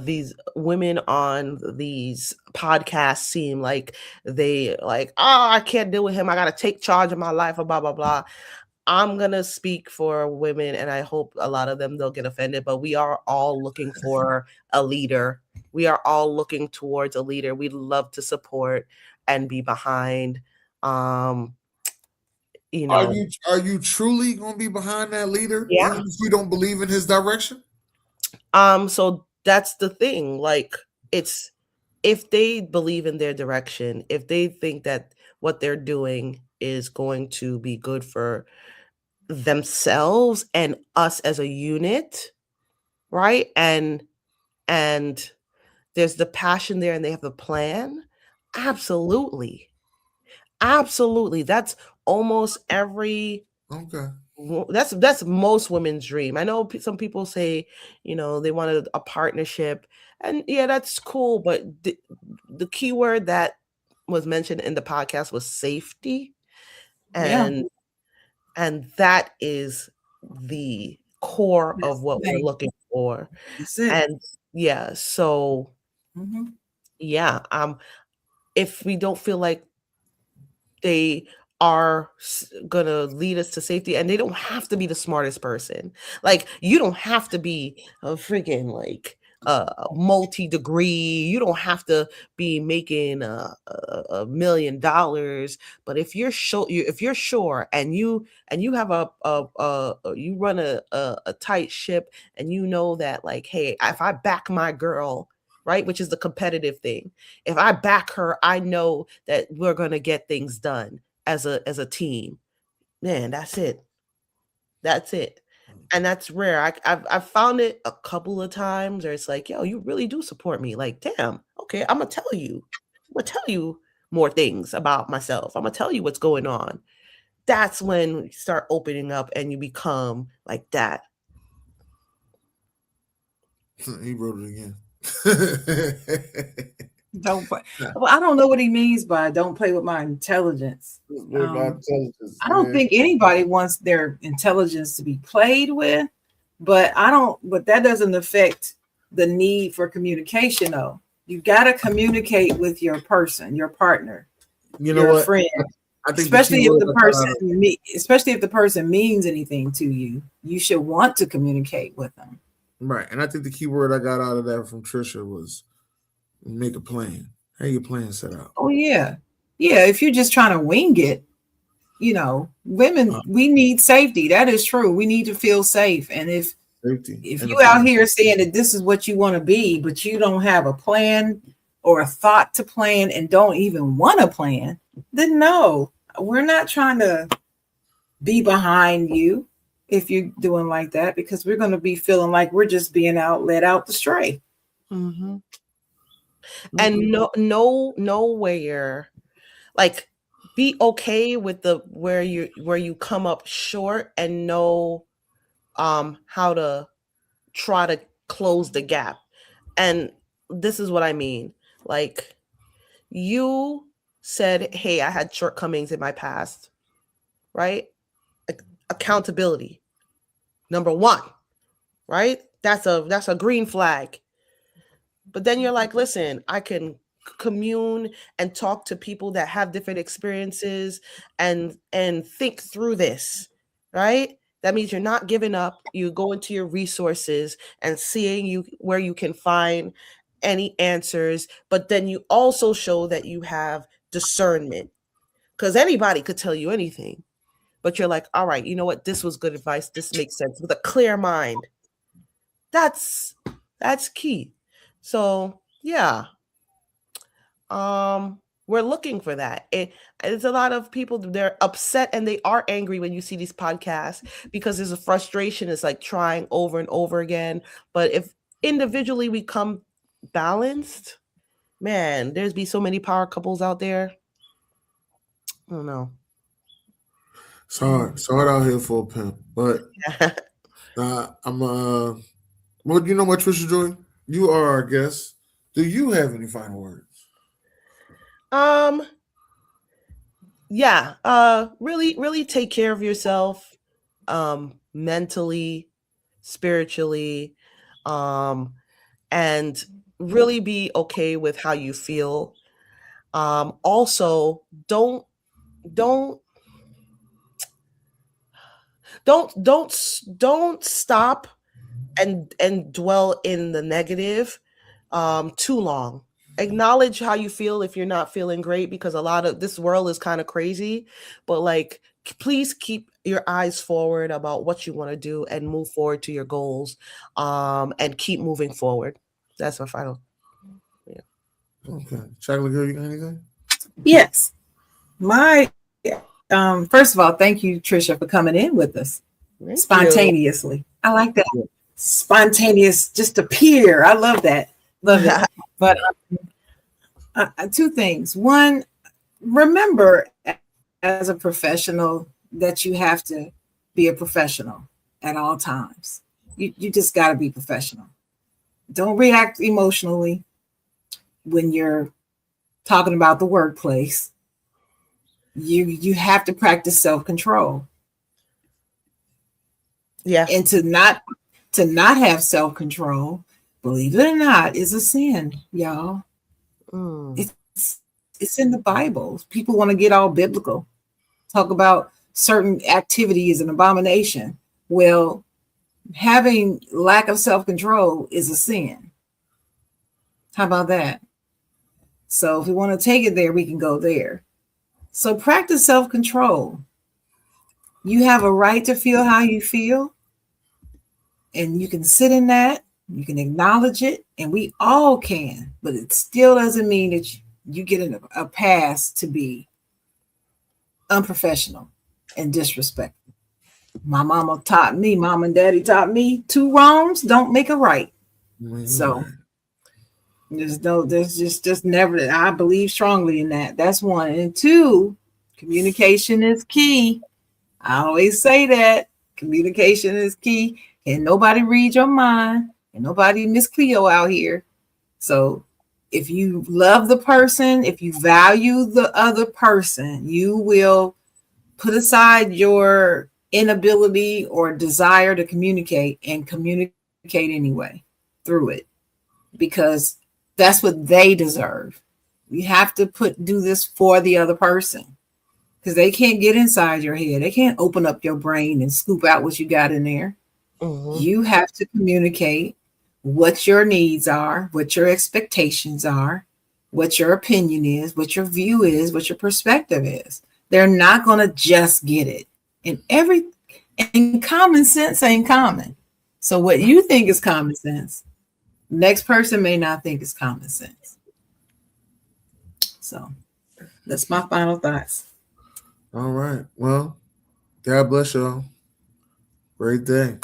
these women on these podcasts seem like they I can't deal with him, I gotta take charge of my life, or blah blah blah. I'm gonna speak for women, and I hope a lot of them, they'll get offended, but we are all looking for a leader. We are all looking towards a leader. We'd love to support and be behind. Are you truly gonna be behind that leader? Yeah. Even if you don't believe in his direction? So that's the thing. Like, it's if they believe in their direction, if they think that what they're doing is going to be good for themselves and us as a unit, right? And there's the passion there and they have the plan. Absolutely. That's almost every that's most women's dream. I know some people say, they wanted a partnership, and yeah, that's cool, but the key word that was mentioned in the podcast was safety, and that is the core of what we're looking for. And yeah, so yeah, if we don't feel like they are gonna lead us to safety, and they don't have to be the smartest person. Like, you don't have to be a freaking multi-degree. You don't have to be making $1 million. But if you're sure, and you have you run a tight ship, and you know that, like, hey, if I back my girl, right, which is the competitive thing, if I back her, I know that we're gonna get things done as a team. Man, that's it. And that's rare. I've found it a couple of times where it's like, yo, you really do support me. Like, damn, okay, I'm gonna tell you more things about myself. I'm gonna tell you what's going on. That's when you start opening up and you become like that. He wrote it again. Don't play. Well, I don't know what he means by "don't play with my intelligence." I don't think anybody wants their intelligence to be played with, but that doesn't affect the need for communication, though. You got to communicate with your person, your partner, your friend. I think especially if the person means anything to you, you should want to communicate with them. Right, and I think the key word I got out of that from Trisha was make a plan. How your plan set out? Oh yeah. If you're just trying to wing it, women, we need safety. That is true. We need to feel safe. And if you out here saying that this is what you want to be, but you don't have a plan or a thought to plan and don't even want to plan, then no, we're not trying to be behind you if you're doing like that, because we're going to be feeling like we're just being led out the stray. And nowhere, like, be okay with the where you come up short and know how to try to close the gap. And this is what I mean. Like, you said, hey, I had shortcomings in my past, right? Accountability, number one, right? That's a green flag. But then you're like, listen, I can commune and talk to people that have different experiences and think through this, right? That means you're not giving up. You go into your resources and seeing where you can find any answers, but then you also show that you have discernment, because anybody could tell you anything, but you're like, all right, you know what? This was good advice. This makes sense, with a clear mind. That's key. So yeah, we're looking for that. It's a lot of people, they're upset and they are angry when you see these podcasts, because there's a frustration. It's like trying over and over again. But if individually we come balanced, man, there's be so many power couples out there. I don't know. It's hard out here for a pimp, but I'm well, you know what, Trisha Joy, you are our guest. Do you have any final words? Yeah, really take care of yourself, mentally, spiritually, and really be okay with how you feel. Also, don't stop and dwell in the negative too long. Acknowledge how you feel if you're not feeling great, because a lot of this world is kind of crazy, but like, please keep your eyes forward about what you want to do and move forward to your goals, and keep moving forward. That's my final. Yeah. Okay. Chocolate Girl, you got anything? Yes. My first of all, thank you, Trisha, for coming in with us spontaneously. I like that. Spontaneous, just appear. I love that. Love it. But two things. One, remember as a professional that you have to be a professional at all times. You just got to be professional. Don't react emotionally when you're talking about the workplace. You have to practice self-control. Yeah. And to not have self-control, believe it or not, is a sin, y'all. It's in the Bible. People want to get all biblical, talk about certain activity is an abomination. Well, having lack of self-control is a sin. How about that? So if we want to take it there, we can go there. So practice self-control. You have a right to feel how you feel, and you can sit in that. You can acknowledge it, and we all can, but it still doesn't mean that you get a pass to be unprofessional and disrespectful. My mama taught me, mom and daddy taught me, 2 wrongs don't make a right. So there's just never, I believe strongly in that. That's one. And 2, communication is key. I always say that communication is key. And nobody read your mind, and nobody Miss Cleo out here. So if you love the person, if you value the other person, you will put aside your inability or desire to communicate and communicate anyway through it, because that's what they deserve. You have to do this for the other person, because they can't get inside your head. They can't open up your brain and scoop out what you got in there. You have to communicate what your needs are, what your expectations are, what your opinion is, what your view is, what your perspective is. They're not going to just get it. And common sense ain't common. So what you think is common sense, next person may not think is common sense. So that's my final thoughts. All right. Well, God bless y'all. Great day.